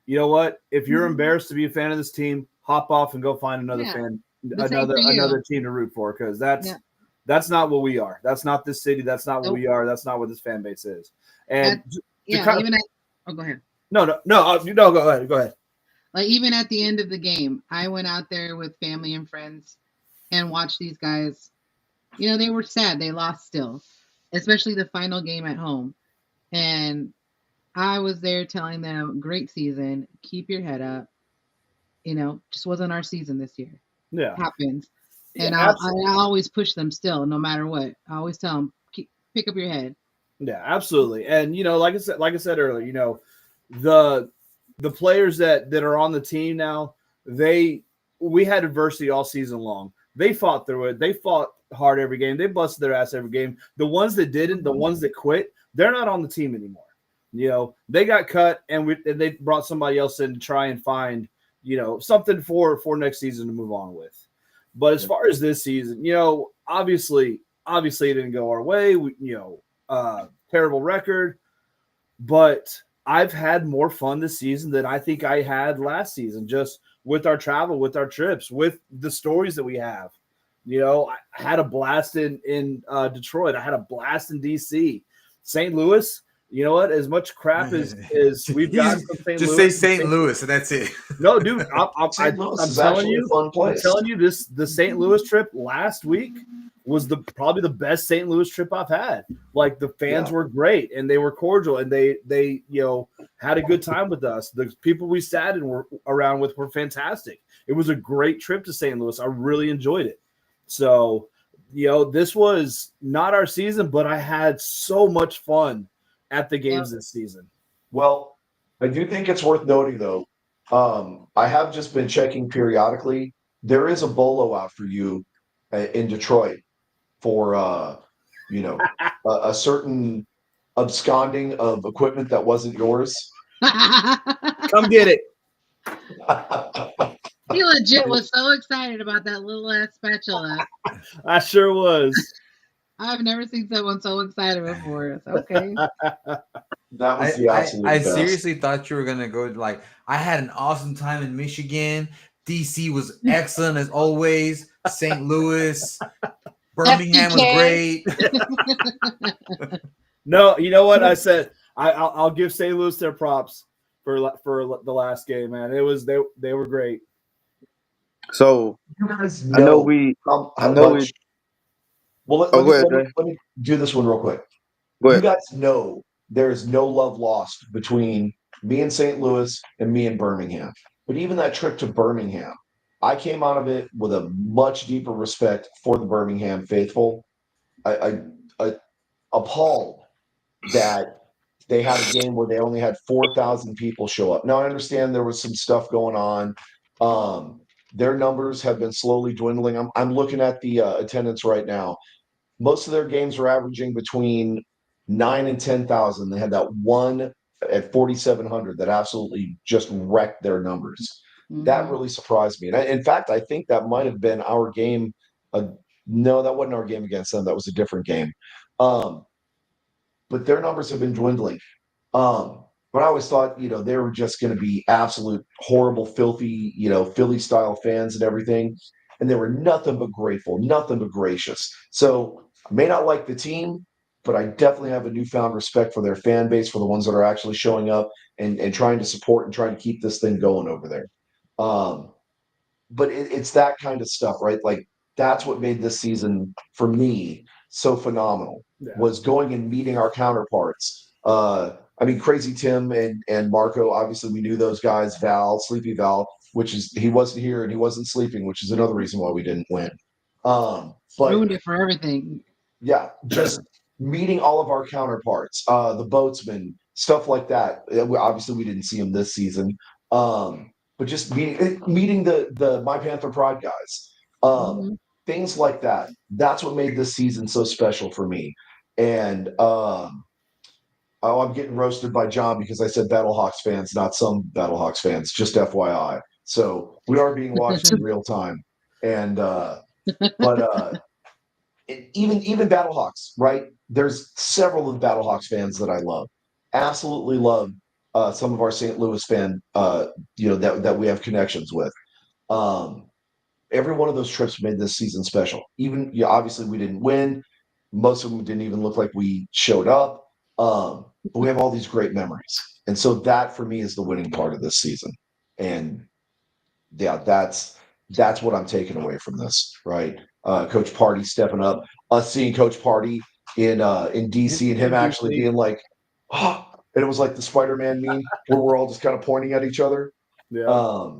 [SPEAKER 5] you know what? If you're embarrassed to be a fan of this team, hop off and go find another
[SPEAKER 2] Yeah.
[SPEAKER 5] fan,
[SPEAKER 2] This ain't for you.
[SPEAKER 5] another team to root for, because
[SPEAKER 2] Yeah.
[SPEAKER 5] that's not what we are. That's not this city. That's not what
[SPEAKER 2] Nope.
[SPEAKER 5] we are. That's not what this fan base is. And
[SPEAKER 2] Yeah,
[SPEAKER 5] kind of,
[SPEAKER 2] even at oh, go ahead.
[SPEAKER 5] no, go ahead.
[SPEAKER 2] Like even at the end of the game, I went out there with family and friends and watched these guys. You know, they were sad. They lost still, especially the final game at home. And I was there telling them, great season. Keep your head up. You know, just wasn't our season this year.
[SPEAKER 5] Yeah,
[SPEAKER 2] Happens.
[SPEAKER 5] yeah,
[SPEAKER 2] And I always push them still, no matter what. I always tell them, pick up your head.
[SPEAKER 5] yeah, absolutely. And like I said earlier, the players that are on the team now, we had adversity all season long. They fought through it. They fought hard every game. They busted their ass every game. The ones that didn't, the ones that quit, they're not on the team anymore. They got cut, and they brought somebody else in to try and find something for next season to move on with. But as far as this season, obviously it didn't go our way. Terrible record, but I've had more fun this season than I think I had last season, just with our travel, with our trips, with the stories that we have. I had a blast in Detroit. I had a blast in DC. St. Louis, you know what? As much crap as we've gotten from St.
[SPEAKER 3] Just
[SPEAKER 5] Louis.
[SPEAKER 3] say St. Louis, and that's it.
[SPEAKER 5] No, dude,
[SPEAKER 4] St. Louis
[SPEAKER 5] I'm
[SPEAKER 4] is
[SPEAKER 5] telling
[SPEAKER 4] actually
[SPEAKER 5] you,
[SPEAKER 4] a fun place.
[SPEAKER 5] I'm telling you, the St. Louis trip last week was probably the best St. Louis trip I've had. Like, the fans were great, and they were cordial, and they had a good time with us. The people we sat around with were fantastic. It was a great trip to St. Louis. I really enjoyed it. So, this was not our season, but I had so much fun at the games this season.
[SPEAKER 4] Well, I do think it's worth noting, though. I have just been checking periodically. There is a bolo out for you in Detroit for a certain absconding of equipment that wasn't yours.
[SPEAKER 5] Come get it.
[SPEAKER 2] He legit was so excited about that little ass spatula.
[SPEAKER 5] I sure was.
[SPEAKER 2] I've never seen someone so excited before. It's okay.
[SPEAKER 4] That was the absolute
[SPEAKER 3] I
[SPEAKER 4] best.
[SPEAKER 3] seriously thought you were gonna go I had an awesome time in Michigan. DC was excellent as always. St. Louis, Birmingham was great.
[SPEAKER 5] No, you know what I said? I'll give St. Louis their props for the last game, man. It was they were great.
[SPEAKER 6] So
[SPEAKER 4] You guys
[SPEAKER 6] I know
[SPEAKER 4] know
[SPEAKER 6] we.
[SPEAKER 4] how
[SPEAKER 6] I know
[SPEAKER 4] much.
[SPEAKER 6] we.
[SPEAKER 4] Well,
[SPEAKER 6] Oh, go ahead, Jay.
[SPEAKER 4] let me do this one real quick.
[SPEAKER 6] Go
[SPEAKER 4] You
[SPEAKER 6] ahead.
[SPEAKER 4] guys know there is no love lost between me and St. Louis and me and Birmingham. But even that trip to Birmingham, I came out of it with a much deeper respect for the Birmingham faithful. I appalled that they had a game where they only had 4,000 people show up. Now I understand there was some stuff going on. Their numbers have been slowly dwindling. I'm looking at the attendance right now. Most of their games were averaging between 9 and 10,000. They had that one at 4,700 that absolutely just wrecked their numbers. That really surprised me. And in fact, I think that might have been our game. No, that wasn't our game against them. That was a different game. But their numbers have been dwindling. But I always thought, they were just going to be absolute horrible, filthy, Philly style fans and everything. And they were nothing but grateful, nothing but gracious. So I may not like the team, but I definitely have a newfound respect for their fan base, for the ones that are actually showing up and trying to support and trying to keep this thing going over there. But it's that kind of stuff, right? Like, that's what made this season for me so phenomenal, was going and meeting our counterparts. I mean, Crazy Tim and Marco, obviously we knew those guys, Val, Sleepy Val, which is he wasn't here and he wasn't sleeping, which is another reason why we didn't win. But
[SPEAKER 2] Ruined it for everything.
[SPEAKER 4] yeah, just meeting all of our counterparts, the boatsmen, stuff like that. Obviously, we didn't see them this season, but just meeting the My Panther Pride guys,
[SPEAKER 2] Mhm.
[SPEAKER 4] things like that. That's what made this season so special for me. And oh, I'm getting roasted by John because I said Battlehawks fans, not some Battlehawks fans. Just FYI. So we are being watched in real time, and but even Battlehawks, right? There's several of the Battlehawks fans that I love. Absolutely love some of our St. Louis fan, that we have connections with. Um, every one of those trips made this season special. Even obviously we didn't win. Most of them didn't even look like we showed up. But we have all these great memories, and so that for me is the winning part of this season. And yeah, that's what I'm taking away from this, right? Coach Party stepping up, us seeing Coach Party in DC, and him actually being like, oh, and it was like the Spider-Man meme where we're all just kind of pointing at each other.
[SPEAKER 5] Yeah.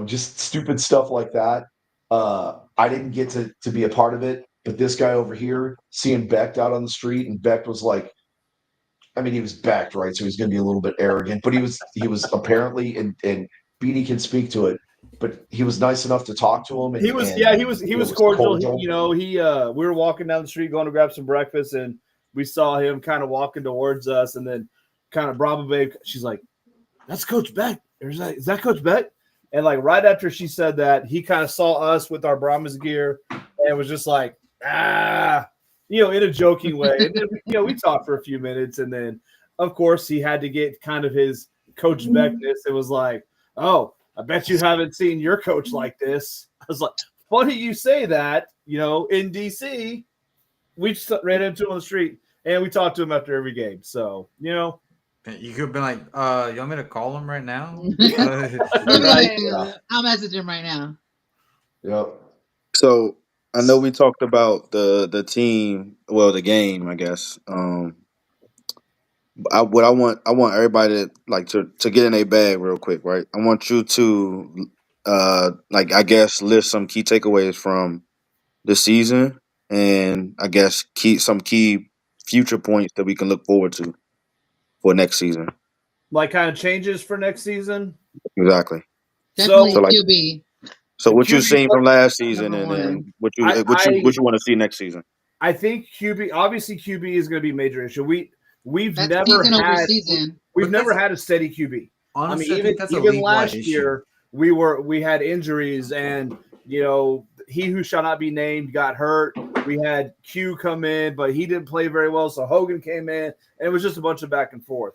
[SPEAKER 4] Just stupid stuff like that. I didn't get to be a part of it, but this guy over here, seeing Becht out on the street, and Becht was like, I mean, he was Becht, right? So he's going to be a little bit arrogant, but he was apparently, and Beatty can speak to it, but he was nice enough to talk to him. And,
[SPEAKER 5] He was cordial. We were walking down the street going to grab some breakfast, and we saw him kind of walking towards us, and then kind of Bravo Babe, she's like, "That's Coach Becht. Is that Coach Becht?" And like right after she said that, he kind of saw us with our Brahmas gear and was just like, in a joking way. And then, we talked for a few minutes, and then of course he had to get kind of his Coach Bechtness. It was like, "Oh, I bet you haven't seen your coach like this." I was like, funny you say that. In DC, we just ran into him on the street and we talked to him after every game. So,
[SPEAKER 3] You could have been like, you want me to call him right now?
[SPEAKER 2] I'll message him right now.
[SPEAKER 4] Yep.
[SPEAKER 6] So I know we talked about the team, well, the game, I guess. I want everybody to get in a bag real quick, right? I want you to I guess list some key takeaways from the season, and I guess some key future points that we can look forward to for next season.
[SPEAKER 5] Like kind of changes for next season.
[SPEAKER 6] Exactly.
[SPEAKER 2] Definitely
[SPEAKER 6] So
[SPEAKER 2] QB.
[SPEAKER 6] So what you've
[SPEAKER 5] QB
[SPEAKER 6] seen from last season,
[SPEAKER 2] number
[SPEAKER 6] and then
[SPEAKER 2] one.
[SPEAKER 6] what you want to see next season?
[SPEAKER 5] I think QB is going to be a major issue. We've
[SPEAKER 2] That's
[SPEAKER 5] never
[SPEAKER 2] season over
[SPEAKER 5] had
[SPEAKER 2] season.
[SPEAKER 5] we've never had a steady QB.
[SPEAKER 3] Honestly,
[SPEAKER 5] I mean, even last year we had injuries, and he who shall not be named got hurt. We had Q come in, but he didn't play very well, so Hogan came in, and it was just a bunch of back and forth.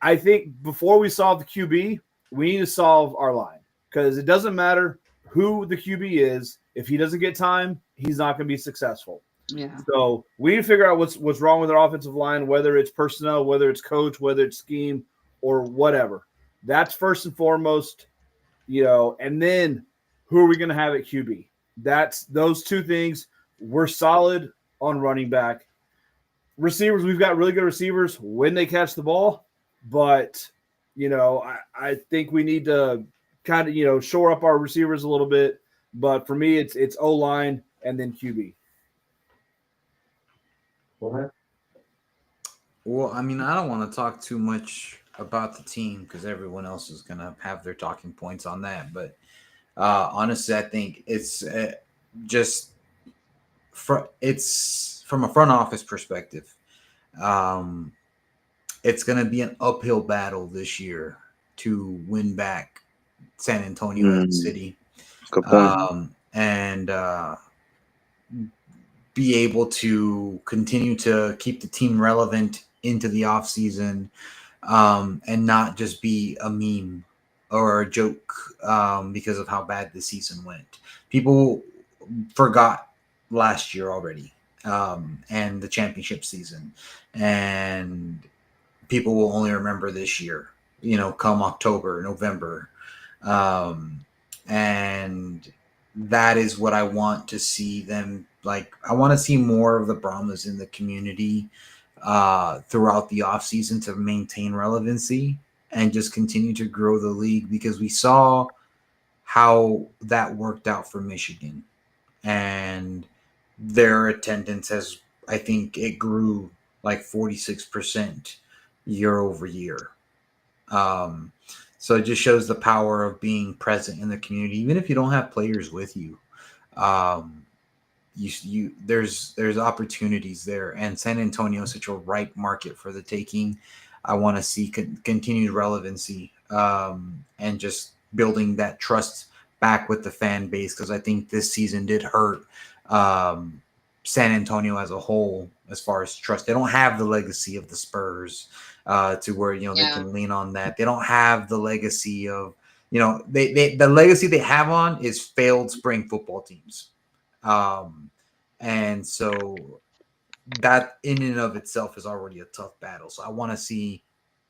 [SPEAKER 5] I think before we solve the QB, we need to solve our line, because it doesn't matter who the QB is. If he doesn't get time, he's not going to be successful.
[SPEAKER 2] Yeah.
[SPEAKER 5] So we need to figure out what's wrong with our offensive line, whether it's personnel, whether it's coach, whether it's scheme, or whatever. That's first and foremost, and then who are we going to have at QB? That's those two things. We're solid on running back. Receivers, we've got really good receivers when they catch the ball, but I think we need to kind of shore up our receivers a little bit. But for me, it's O-line and then QB.
[SPEAKER 3] Well, I mean, I don't want to talk too much about the team because everyone else is going to have their talking points on that. But honestly, I think it's it's from a front office perspective. It's going to be an uphill battle this year to win back San Antonio as a city.
[SPEAKER 6] Good point.
[SPEAKER 3] And be able to continue to keep the team relevant into the offseason, and not just be a meme or a joke because of how bad the season went. People forgot last year already, and the championship season, and people will only remember this year, come October, November. And that is what I want to see them. Like, I want to see more of the Brahmas in the community, throughout the offseason to maintain relevancy and just continue to grow the league, because we saw how that worked out for Michigan, and their attendance has, I think it grew like 46% year over year. So it just shows the power of being present in the community, even if you don't have players with you. There's opportunities there, and San Antonio is such a ripe market for the taking. I want to see continued relevancy, and just building that trust back with the fan base, because I think this season did hurt San Antonio as a whole as far as trust. They don't have the legacy of the Spurs to where they can lean on that. They don't have the legacy of the legacy they have on is failed spring football teams. And so that in and of itself is already a tough battle. So I want to see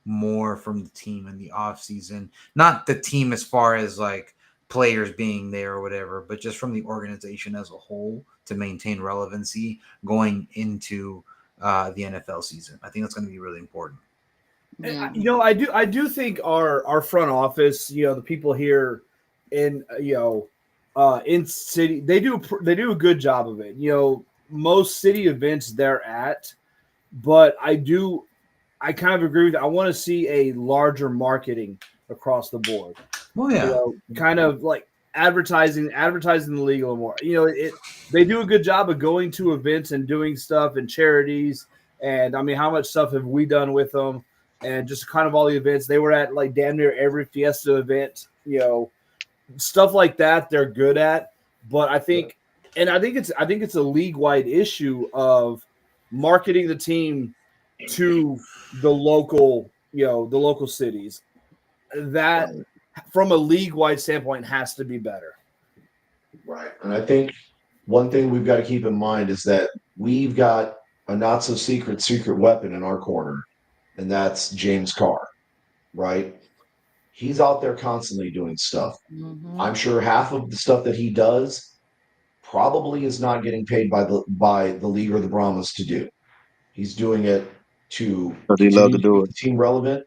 [SPEAKER 3] more from the team in the off season, not the team as far as like players being there or whatever, but just from the organization as a whole to maintain relevancy going into the NFL season. I think that's going to be really important.
[SPEAKER 2] Yeah.
[SPEAKER 5] I do think our front office, the people here in in city, they do a good job of it. Most city events they're at, but I kind of agree with that. I want to see a larger marketing across the board.
[SPEAKER 3] Oh yeah,
[SPEAKER 5] kind of like advertising the league a little more. They do a good job of going to events and doing stuff and charities. And I mean, how much stuff have we done with them? And just kind of all the events they were at, like damn near every Fiesta event, stuff like that. They're good at, but I think it's a league-wide issue of marketing the team to the local cities. That from a league-wide standpoint has to be better.
[SPEAKER 4] Right. And I think one thing we've got to keep in mind is that we've got a not so secret weapon in our corner, and that's James Carr, right? He's out there constantly doing stuff.
[SPEAKER 2] Mm-hmm.
[SPEAKER 4] I'm sure half of the stuff that he does probably is not getting paid by the league or the Brahmas to do. He's doing it to
[SPEAKER 6] love to do
[SPEAKER 4] keep the team relevant,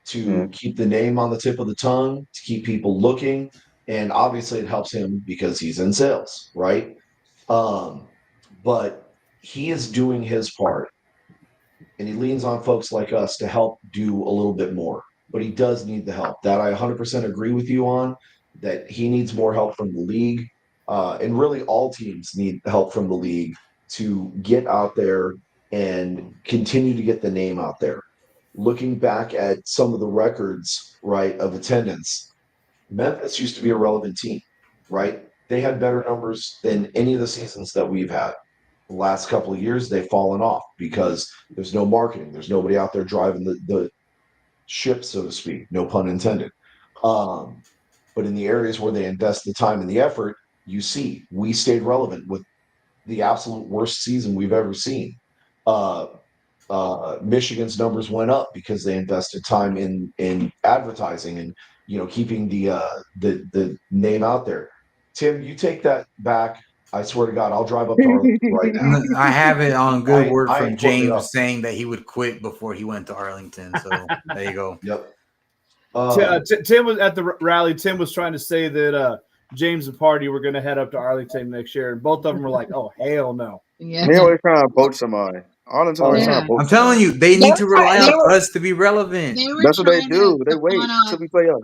[SPEAKER 4] to keep the name on the tip of the tongue, to keep people looking, and obviously it helps him because he's in sales, right? But he is doing his part, and he leans on folks like us to help do a little bit more. But he does need the help. That I 100% agree with you on, that he needs more help from the league. And really all teams need help from the league to get out there and continue to get the name out there. Looking back at some of the records, right, of attendance, Memphis used to be a relevant team, right? They had better numbers than any of the seasons that we've had. The last couple of years, they've fallen off because there's no marketing. There's nobody out there driving the ship, so to speak, no pun intended. But in the areas where they invest the time and the effort, you see, we stayed relevant with the absolute worst season we've ever seen. Michigan's numbers went up because they invested time in advertising and keeping the name out there. Tim, you take that back. I swear to God, I'll drive up to Arlington right now.
[SPEAKER 3] I have it on good word
[SPEAKER 4] I
[SPEAKER 3] from
[SPEAKER 4] ain't putting it up.
[SPEAKER 3] James saying that he would quit before he went to Arlington. So there you go.
[SPEAKER 4] Yep.
[SPEAKER 5] Tim was at the rally. Tim was trying to say that James and Party were going to head up to Arlington next year, and both of them were like, "Oh hell no!"
[SPEAKER 2] Yeah.
[SPEAKER 6] They always trying to poach somebody. Arlington always trying to poach
[SPEAKER 3] I'm telling you, they need to rely on us to be relevant.
[SPEAKER 6] That's what they do. They wait until we play us.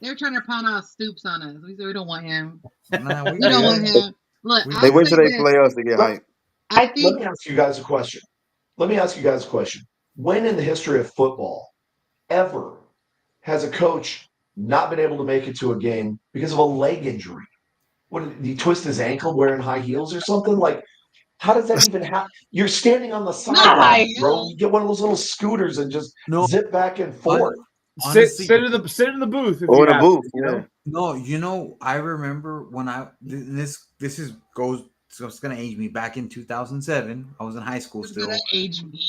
[SPEAKER 2] They're trying to pound out Stoops on us. We said we don't want him.
[SPEAKER 3] Nah,
[SPEAKER 2] We don't want him. Look,
[SPEAKER 6] They
[SPEAKER 2] I'll
[SPEAKER 6] wait till
[SPEAKER 2] say
[SPEAKER 6] they
[SPEAKER 2] this.
[SPEAKER 6] play us to get hyped.
[SPEAKER 2] I
[SPEAKER 4] Let
[SPEAKER 2] think
[SPEAKER 4] me ask you guys a question. When in the history of football ever has a coach not been able to make it to a game because of a leg injury? What did he twist his ankle wearing high heels or something? Like, how does that even happen? You're standing on the sideline, bro. You get one of those little scooters and just zip back and forth.
[SPEAKER 5] Sit in the booth. If
[SPEAKER 6] Or
[SPEAKER 5] you
[SPEAKER 6] in a
[SPEAKER 5] have
[SPEAKER 6] booth,
[SPEAKER 5] to,
[SPEAKER 3] No, I remember when this goes. So it's gonna age me. Back in 2007, I was in high school
[SPEAKER 2] it's
[SPEAKER 3] still.
[SPEAKER 2] gonna age me.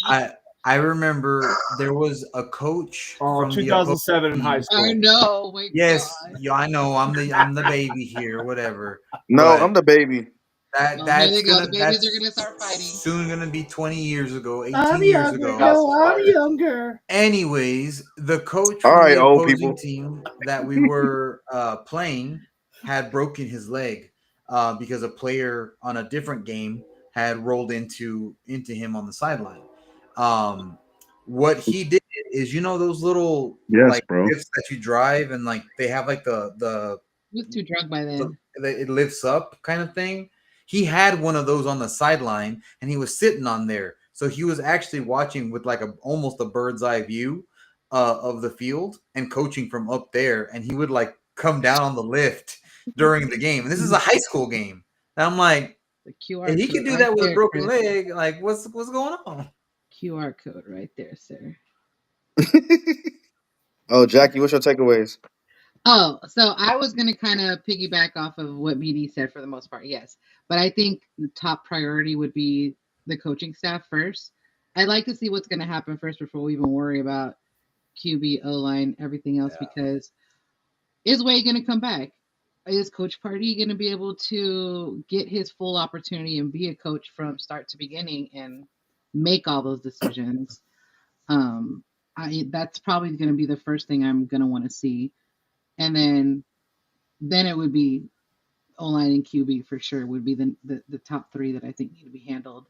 [SPEAKER 3] I remember there was a coach from
[SPEAKER 5] 2007 in high
[SPEAKER 2] I
[SPEAKER 5] school.
[SPEAKER 2] know.
[SPEAKER 3] Yes, yeah, I know. I'm the baby here, whatever.
[SPEAKER 6] No,
[SPEAKER 3] But
[SPEAKER 6] I'm the baby.
[SPEAKER 3] That
[SPEAKER 2] Oh, here
[SPEAKER 3] that's
[SPEAKER 2] they go.
[SPEAKER 3] gonna
[SPEAKER 2] The babies
[SPEAKER 3] that's
[SPEAKER 2] are gonna start fighting.
[SPEAKER 3] soon gonna be 20 years ago, 18
[SPEAKER 5] I'm
[SPEAKER 3] years
[SPEAKER 5] younger,
[SPEAKER 3] ago.
[SPEAKER 5] yo, I'm younger.
[SPEAKER 3] Anyways, the coach
[SPEAKER 6] All
[SPEAKER 3] from
[SPEAKER 6] right,
[SPEAKER 3] the
[SPEAKER 6] old
[SPEAKER 3] opposing
[SPEAKER 6] people.
[SPEAKER 3] team that we were playing had broken his leg because a player on a different game had rolled into him on the sideline. Um, what he did is, those little
[SPEAKER 6] Yes,
[SPEAKER 3] like
[SPEAKER 6] bro.
[SPEAKER 3] lifts that you drive, and like they have like the
[SPEAKER 2] He was too drunk by then.
[SPEAKER 3] it lifts up kind of thing. He had one of those on the sideline, and he was sitting on there. So he was actually watching with like almost a bird's eye view of the field and coaching from up there. And he would like come down on the lift during the game. And this is a high school game. And I'm like,
[SPEAKER 2] The QR
[SPEAKER 3] if he
[SPEAKER 2] code
[SPEAKER 3] could do
[SPEAKER 2] right
[SPEAKER 3] that with a
[SPEAKER 2] there,
[SPEAKER 3] broken
[SPEAKER 2] Chris.
[SPEAKER 3] leg, like what's going on?
[SPEAKER 2] QR code right there, sir.
[SPEAKER 6] Oh, Jackie, what's your takeaways?
[SPEAKER 2] Oh, so I was going to kind of piggyback off of what BD said for the most part, yes. But I think the top priority would be the coaching staff first. I'd like to see what's going to happen first before we even worry about QB, O-line, everything else, because is Wade going to come back? Is Coach Pardee going to be able to get his full opportunity and be a coach from start to beginning and make all those decisions? That's probably going to be the first thing I'm going to want to see. And then it would be O-line and QB for sure would be the top three that I think need to be handled.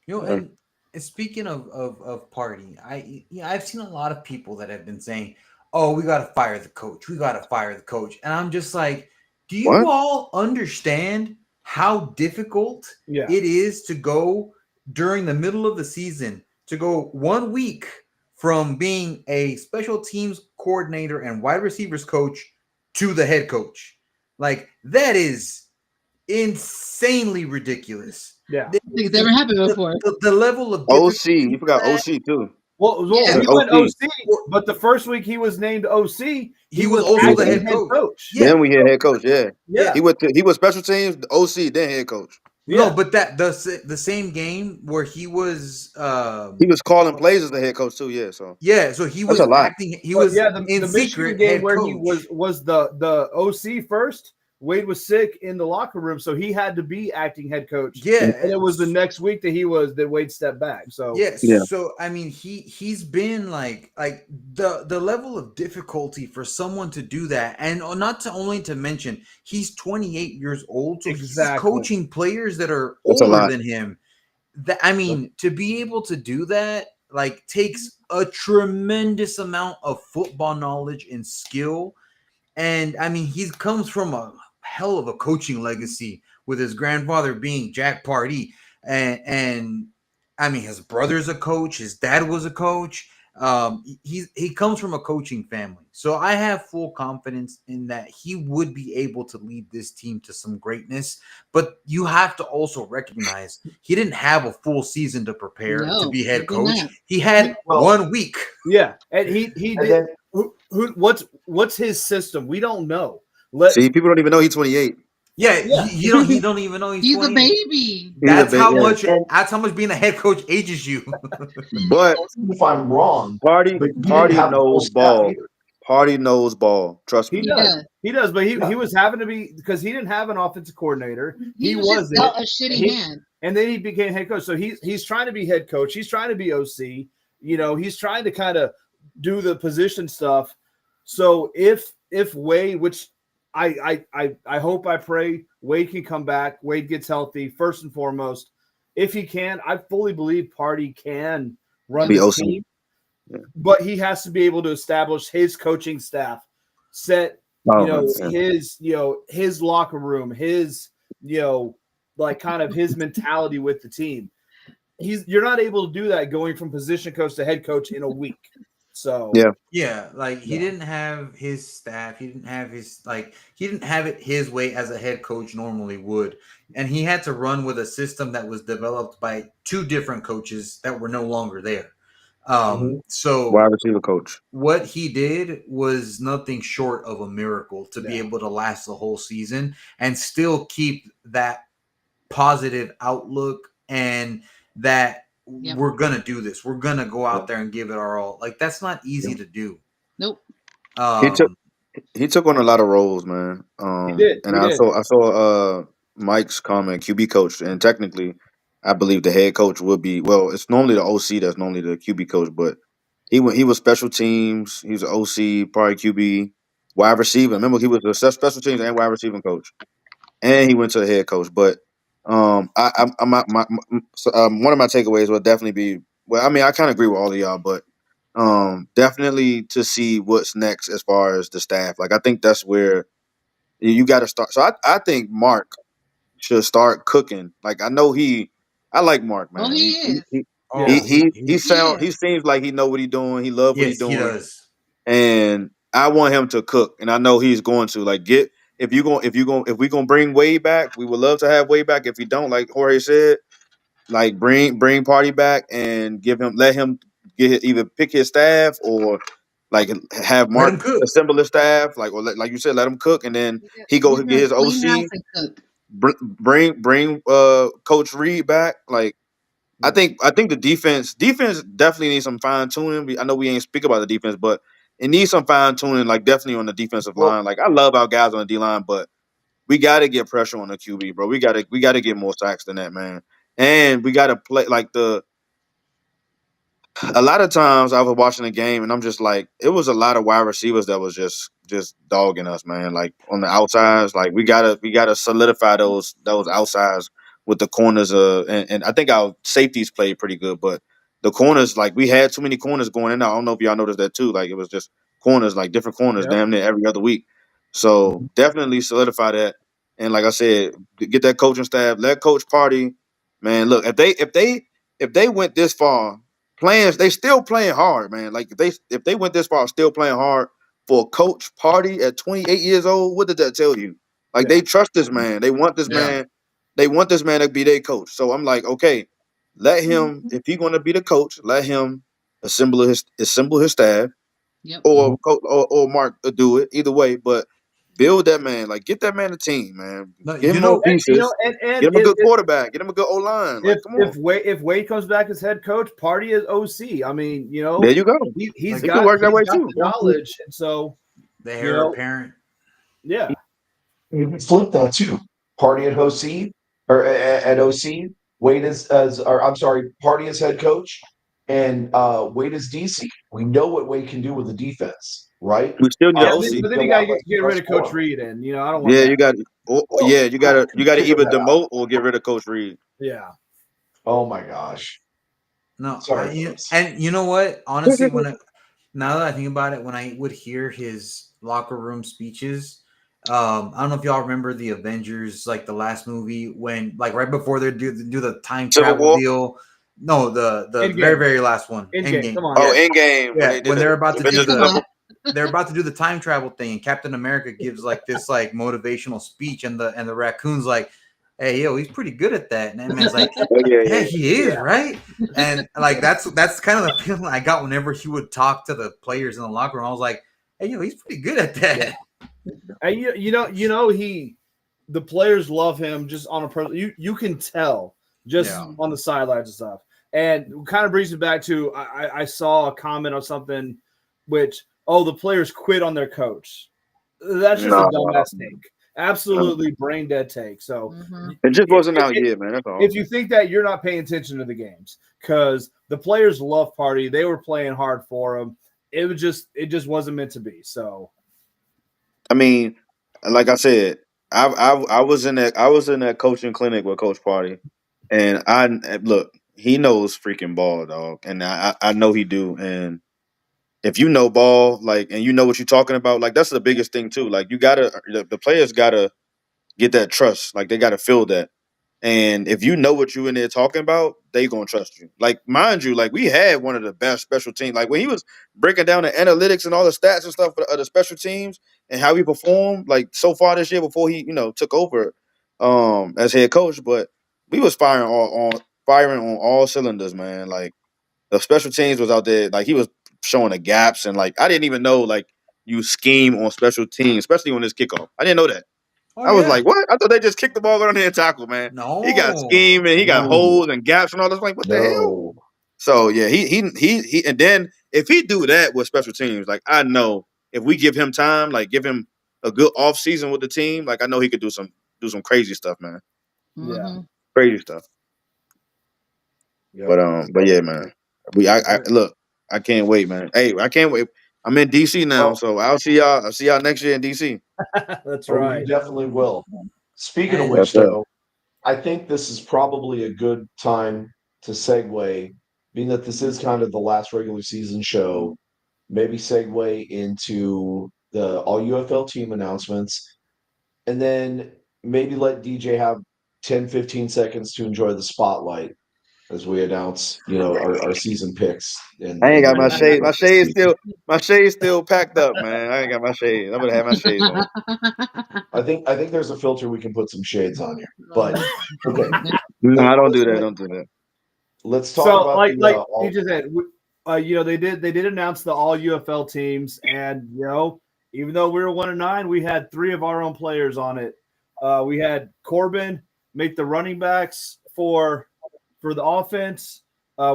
[SPEAKER 3] And speaking of party, I've seen a lot of people that have been saying, "Oh, we got to fire the coach. We got to fire the coach." And I'm just like, do you all understand how difficult it is to go during the middle of the season to go 1 week from being a special teams coordinator and wide receivers coach to the head coach? Like, that is insanely ridiculous.
[SPEAKER 5] Yeah,
[SPEAKER 2] it's never happened before.
[SPEAKER 3] The level of
[SPEAKER 6] OC, you forgot OC too.
[SPEAKER 5] Well,
[SPEAKER 2] Yeah.
[SPEAKER 5] he went OC, but the first week he was named OC,
[SPEAKER 3] he was also the head coach.
[SPEAKER 6] Yeah. Then we had head coach.
[SPEAKER 5] Yeah.
[SPEAKER 6] He was special teams, OC, then head coach.
[SPEAKER 3] No, but that the same game where he was
[SPEAKER 6] calling plays as the head coach too. Yeah, so
[SPEAKER 3] so he was acting. He was in
[SPEAKER 5] the
[SPEAKER 3] secret
[SPEAKER 5] Michigan game
[SPEAKER 3] head
[SPEAKER 5] where
[SPEAKER 3] coach.
[SPEAKER 5] he was the OC first. Wade was sick in the locker room, so he had to be acting head coach.
[SPEAKER 3] Yeah,
[SPEAKER 5] and it was the next week that Wade stepped back. So
[SPEAKER 3] So I mean, he's been like the level of difficulty for someone to do that, and not to only to mention he's 28 years old, so he's coaching players that are older than him. To be able to do that like takes a tremendous amount of football knowledge and skill. And I mean, he comes from a hell of a coaching legacy with his grandfather being Jack Pardee. And I mean, his brother's a coach. His dad was a coach. He comes from a coaching family. So I have full confidence in that he would be able to lead this team to some greatness. But you have to also recognize he didn't have a full season to prepare to be head coach. He had 1 week.
[SPEAKER 5] Yeah, and he did. What's his system? We don't know.
[SPEAKER 6] See, people don't even know he's 28.
[SPEAKER 3] Yeah. You don't even know
[SPEAKER 2] he's a baby.
[SPEAKER 3] That's how much being a head coach ages you.
[SPEAKER 6] But
[SPEAKER 4] if I'm wrong,
[SPEAKER 6] Pardee knows ball. Pardee knows ball. Trust me.
[SPEAKER 5] He does. But he was having to be, because he didn't have an offensive coordinator.
[SPEAKER 2] He was dealt a shitty hand.
[SPEAKER 5] And then he became head coach. So he's trying to be head coach. He's trying to be OC. He's trying to kind of do the position stuff. So if Wade, which I hope, I pray Wade can come back, Wade gets healthy first and foremost. If he can, I fully believe Pardee can run the team. Yeah. But he has to be able to establish his coaching staff, set his locker room, his kind of his mentality with the team. You're not able to do that going from position coach to head coach in a week. So
[SPEAKER 3] he didn't have his staff. He didn't have he didn't have it his way as a head coach normally would, and he had to run with a system that was developed by two different coaches that were no longer there. So
[SPEAKER 6] wide receiver coach,
[SPEAKER 3] what he did was nothing short of a miracle to be able to last the whole season and still keep that positive outlook and that. We're gonna do this. We're gonna go out there and give it our all. Like, that's not easy to do.
[SPEAKER 2] Nope.
[SPEAKER 6] He took on a lot of roles, man.
[SPEAKER 5] He did.
[SPEAKER 6] I saw Mike's comment, QB coach, and technically, I believe the head coach would be. Well, it's normally the OC that's normally the QB coach, but he was special teams. He was an OC, probably QB, wide receiver. Remember, he was a special teams and wide receiving coach, and he went to the head coach. But one of my takeaways would definitely be. Well, I mean, I kind of agree with all of y'all, but definitely to see what's next as far as the staff. Like, I think that's where you got to start. So I think Mark should start cooking. Like, I like Mark, man.
[SPEAKER 2] Well, he is.
[SPEAKER 3] Oh,
[SPEAKER 6] He seems like he know what he's doing. He love what he's
[SPEAKER 3] yes, he
[SPEAKER 6] doing,
[SPEAKER 3] does.
[SPEAKER 6] and I want him to cook. And I know he's going to if we gonna bring Wade back, we would love to have Wade back. If he don't, like Jorge said, like bring Party back and let him either pick his staff or like have Mark
[SPEAKER 3] him cook.
[SPEAKER 6] assemble his staff, like like you said, let him cook, and then he go get his
[SPEAKER 2] Clean house
[SPEAKER 6] OC.
[SPEAKER 2] and cook.
[SPEAKER 6] Bring Coach Reed back. Like I think the defense definitely needs some fine tuning. I know we ain't speak about the defense, but it needs some fine tuning. Like definitely on the defensive line. Like I love our guys on the D line, but we got to get pressure on the QB, bro. We got to get more sacks than that, man. And we got to play like a lot of times I was watching the game and I'm just like, it was a lot of wide receivers that was just dogging us, man. Like on the outsides, like we gotta solidify those outsides with the corners. And I think our safeties played pretty good, but the corners, like we had too many corners going in. I don't know if y'all noticed that too. Like it was just corners, like different corners, damn near every other week. So definitely solidify that. And like I said, get that coaching staff, let Coach Party, man. Look, if they went this far. They still playing hard, man. Like if they went this far, still playing hard for a Coach Party at 28 years old, what did that tell you? Like they trust this man. They want this man. They want this man to be their coach. So I'm like, okay, let him. If he's going to be the coach, let him assemble his staff,
[SPEAKER 2] Yep.
[SPEAKER 6] or Mark do it either way. But build that man. Like get that man a team, man.
[SPEAKER 3] No,
[SPEAKER 6] Give him more pieces. Get him a good quarterback. Get him a good O line. Like, come on.
[SPEAKER 5] If Wade comes back as head coach, Party is OC. I mean,
[SPEAKER 6] there you go.
[SPEAKER 5] He's
[SPEAKER 6] It
[SPEAKER 5] got
[SPEAKER 6] could work that way too.
[SPEAKER 5] the knowledge, and so
[SPEAKER 3] The heir apparent.
[SPEAKER 5] yeah.
[SPEAKER 4] Flip that too. Party at OC or at OC. Wade Party as head coach, and Wade is DC. We know what Wade can do with the defense, right?
[SPEAKER 6] We still need an
[SPEAKER 5] Yeah,
[SPEAKER 6] OC.
[SPEAKER 5] but then you got to get rid of Coach Reed, and I don't want.
[SPEAKER 6] Yeah,
[SPEAKER 5] that.
[SPEAKER 6] you got. You got to either demote or get rid of Coach Reed.
[SPEAKER 5] Yeah.
[SPEAKER 4] Oh my gosh.
[SPEAKER 3] No,
[SPEAKER 4] Sorry.
[SPEAKER 3] and you know what? Honestly, now that I think about it, when I would hear his locker room speeches, I don't know if y'all remember the Avengers, like the last movie when, like, right before they do the time travel deal. No, the very very last one.
[SPEAKER 5] Endgame. Come on.
[SPEAKER 6] Oh, Endgame.
[SPEAKER 3] Yeah, when they're about to do
[SPEAKER 6] Avengers
[SPEAKER 3] they're about to do the time travel thing, and Captain America gives like this like motivational speech, and the raccoon's like, "Hey, yo, he's pretty good at that." And Ant-Man's like, "Yeah, he is, right?" And like that's kind of the feeling I got whenever he would talk to the players in the locker room. I was like, "Hey, yo, he's pretty good at that."
[SPEAKER 5] And the players love him just on a you can tell just on the sidelines and stuff. And kind of brings me back to I saw a comment on something which the players quit on their coach. That's just a dumbass take. Absolutely brain dead take. So
[SPEAKER 6] it just wasn't out yet, man. That's all.
[SPEAKER 5] If you think that, you're not paying attention to the games, because the players love Party. They were playing hard for him. It just wasn't meant to be. So,
[SPEAKER 6] I mean, like I said, I was in that coaching clinic with Coach Party, and look, he knows freaking ball, dog, and I know he do. And if you know ball, like, and you know what you're talking about, like, that's the biggest thing too. Like, the players gotta get that trust. Like, they gotta feel that. And if you know what you in there talking about, they gonna trust you. Like, mind you, like we had one of the best special teams. Like when he was breaking down the analytics and all the stats and stuff of the special teams and how he performed, like so far this year before he, took over as head coach. But we was firing on all cylinders, man. Like the special teams was out there, like he was showing the gaps, and like I didn't even know like you scheme on special teams, especially on this kickoff. I didn't know that. I was like, what? I thought they just kicked the ball on there and tackle, man.
[SPEAKER 3] No,
[SPEAKER 6] he got scheme and he got holes and gaps and all this. Like, what the hell? So yeah, he and then if he do that with special teams, like I know if we give him time, like give him a good off season with the team, like I know he could do some do some crazy stuff, man.
[SPEAKER 2] Mhm.
[SPEAKER 6] Crazy stuff.
[SPEAKER 4] Yep.
[SPEAKER 6] But yeah, man. I look. I can't wait, man. Hey, I can't wait. I'm in DC now, so I'll see y'all. I'll see y'all next year in DC.
[SPEAKER 5] That's
[SPEAKER 4] Oh,
[SPEAKER 5] right.
[SPEAKER 4] you definitely will. Speaking of
[SPEAKER 3] And-
[SPEAKER 4] which,
[SPEAKER 6] That's it.
[SPEAKER 4] though, I think this is probably a good time to segue, being that this is kind of the last regular season show, maybe segue into the all UFL team announcements, and then maybe let DJ have 10, 15 seconds to enjoy the spotlight as we announce, our season picks. And
[SPEAKER 6] I ain't got my shade. My shade's still packed up, man. I ain't got my shades. I'm gonna have my shades on.
[SPEAKER 4] I think there's a filter we can put some shades on here. But okay,
[SPEAKER 6] No, I don't do that. Don't do that.
[SPEAKER 4] let's talk
[SPEAKER 5] So,
[SPEAKER 4] about
[SPEAKER 5] like
[SPEAKER 4] all-
[SPEAKER 5] you just said, they did announce the all UFL teams, and even though we were 1-9, we had 3 of our own players on it. We had Corbin make the running backs for the offense.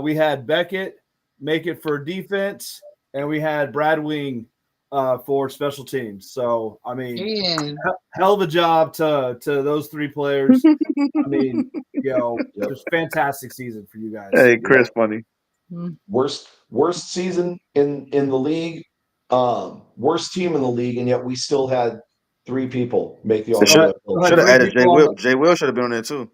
[SPEAKER 5] We had Beckett make it for defense, and we had Brad Wing for special teams. So, I mean,
[SPEAKER 2] Man.
[SPEAKER 5] hell of a job to those 3 players. I mean, just fantastic season for you guys.
[SPEAKER 6] Hey, Chris, funny.
[SPEAKER 4] worst season in the league, worst team in the league, and yet we still had 3 people make the all
[SPEAKER 6] Should
[SPEAKER 4] UFL.
[SPEAKER 6] have added Jay
[SPEAKER 5] people on
[SPEAKER 6] Will. Jay Will should have been on there too.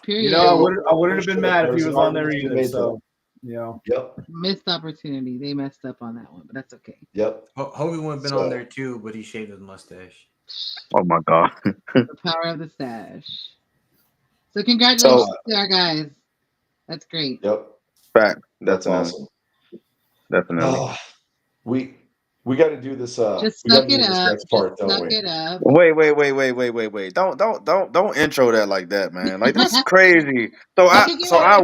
[SPEAKER 2] Period.
[SPEAKER 5] I wouldn't have been mad if he
[SPEAKER 4] There's
[SPEAKER 5] was
[SPEAKER 4] an
[SPEAKER 5] on there
[SPEAKER 4] argument to be
[SPEAKER 5] either.
[SPEAKER 4] made
[SPEAKER 5] So,
[SPEAKER 4] Yep.
[SPEAKER 2] Missed opportunity. They messed up on that one, but that's okay.
[SPEAKER 4] Yep.
[SPEAKER 3] Hobie would have been
[SPEAKER 4] So-
[SPEAKER 3] on there too, but he shaved his mustache.
[SPEAKER 6] Oh my god.
[SPEAKER 2] The power of the stash. So congratulations to our guys. That's great.
[SPEAKER 4] Yep.
[SPEAKER 6] Fact.
[SPEAKER 4] That's
[SPEAKER 6] Definitely.
[SPEAKER 4] awesome.
[SPEAKER 6] Definitely.
[SPEAKER 4] We got to do this.
[SPEAKER 2] Just
[SPEAKER 4] we got
[SPEAKER 2] suck
[SPEAKER 4] to do
[SPEAKER 2] it
[SPEAKER 4] this
[SPEAKER 2] up.
[SPEAKER 4] next part,
[SPEAKER 2] Just
[SPEAKER 4] don't
[SPEAKER 2] suck
[SPEAKER 4] we?
[SPEAKER 2] it up.
[SPEAKER 6] Wait. Don't intro that like that, man. Like that's crazy. So I
[SPEAKER 2] Okay,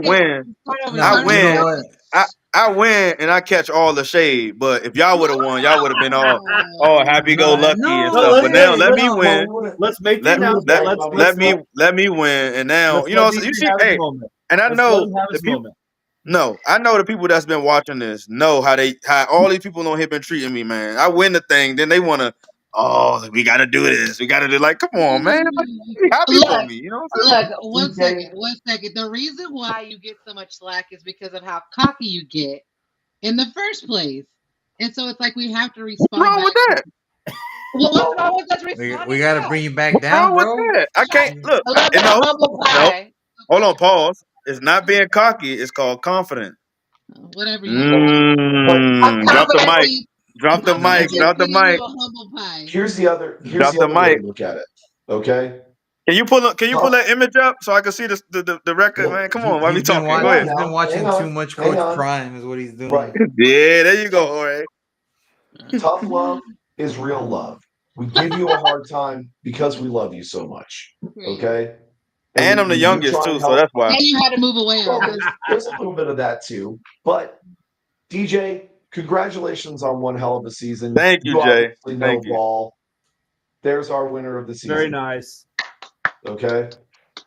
[SPEAKER 6] win.
[SPEAKER 2] Start over.
[SPEAKER 3] No,
[SPEAKER 6] I
[SPEAKER 2] Start
[SPEAKER 6] win.
[SPEAKER 3] you know
[SPEAKER 2] over.
[SPEAKER 3] what?
[SPEAKER 6] I win and I catch all the shade. But if y'all would have won, y'all would have been all happy go lucky and
[SPEAKER 3] No,
[SPEAKER 6] stuff. But now let me
[SPEAKER 3] no.
[SPEAKER 6] win.
[SPEAKER 5] let's make the
[SPEAKER 6] Let
[SPEAKER 5] announcement.
[SPEAKER 6] let me win. And now
[SPEAKER 5] let's
[SPEAKER 6] you know
[SPEAKER 5] let
[SPEAKER 6] you
[SPEAKER 5] DJ
[SPEAKER 6] see.
[SPEAKER 5] have his
[SPEAKER 6] Hey,
[SPEAKER 5] moment.
[SPEAKER 6] and I
[SPEAKER 5] Let's
[SPEAKER 6] know
[SPEAKER 5] let him have
[SPEAKER 6] the
[SPEAKER 5] his
[SPEAKER 6] people.
[SPEAKER 5] moment.
[SPEAKER 6] No, I know the people that's been watching this know how all these people on here been treating me, man. I win the thing, then they want to. Oh, we got to do this. We got to do like, come on, man. Like, be happy for me, you know what I'm saying?
[SPEAKER 2] Look, one second. The reason why you get so much slack is because of how cocky you get in the first place. And so it's like we have to respond
[SPEAKER 6] What's wrong
[SPEAKER 2] back.
[SPEAKER 6] with that?
[SPEAKER 2] Well, what's wrong with us responding?
[SPEAKER 3] We got to bring you back
[SPEAKER 6] What's
[SPEAKER 3] down,
[SPEAKER 6] wrong with
[SPEAKER 3] bro.
[SPEAKER 6] that? I can't look.
[SPEAKER 2] A little bit
[SPEAKER 6] No,
[SPEAKER 2] of humble
[SPEAKER 6] no.
[SPEAKER 2] pie.
[SPEAKER 6] Hold on, pause. It's not being cocky. It's called confident.
[SPEAKER 2] Whatever you want.
[SPEAKER 6] Drop the mic. Drop the
[SPEAKER 2] Confidently
[SPEAKER 6] mic. Drop the
[SPEAKER 2] giving you
[SPEAKER 6] mic.
[SPEAKER 2] a humble pie.
[SPEAKER 4] Here's the other
[SPEAKER 6] Drop the
[SPEAKER 4] way
[SPEAKER 6] mic.
[SPEAKER 4] to look at it. Okay.
[SPEAKER 6] Can you pull that image up so I can see the record, man? Come on, why we talking? Go ahead.
[SPEAKER 3] He's been watching too much
[SPEAKER 4] Hang
[SPEAKER 3] Coach
[SPEAKER 4] on.
[SPEAKER 3] Prime, is what he's doing.
[SPEAKER 4] Right.
[SPEAKER 6] Yeah, there you go. All right.
[SPEAKER 4] Tough love is real love. We give you a hard time because we love you so much. Okay.
[SPEAKER 6] And I'm the
[SPEAKER 4] we do
[SPEAKER 6] youngest
[SPEAKER 4] try
[SPEAKER 6] too,
[SPEAKER 4] and
[SPEAKER 6] so
[SPEAKER 4] help.
[SPEAKER 6] that's why.
[SPEAKER 2] And you had to move away
[SPEAKER 4] Well,
[SPEAKER 2] already.
[SPEAKER 4] there's a little bit of that too. But DJ, congratulations on one hell of a season.
[SPEAKER 6] Thank you, Jay.
[SPEAKER 4] Obviously know
[SPEAKER 6] Thank you.
[SPEAKER 4] ball. There's our winner of the season.
[SPEAKER 5] Very nice.
[SPEAKER 4] Okay.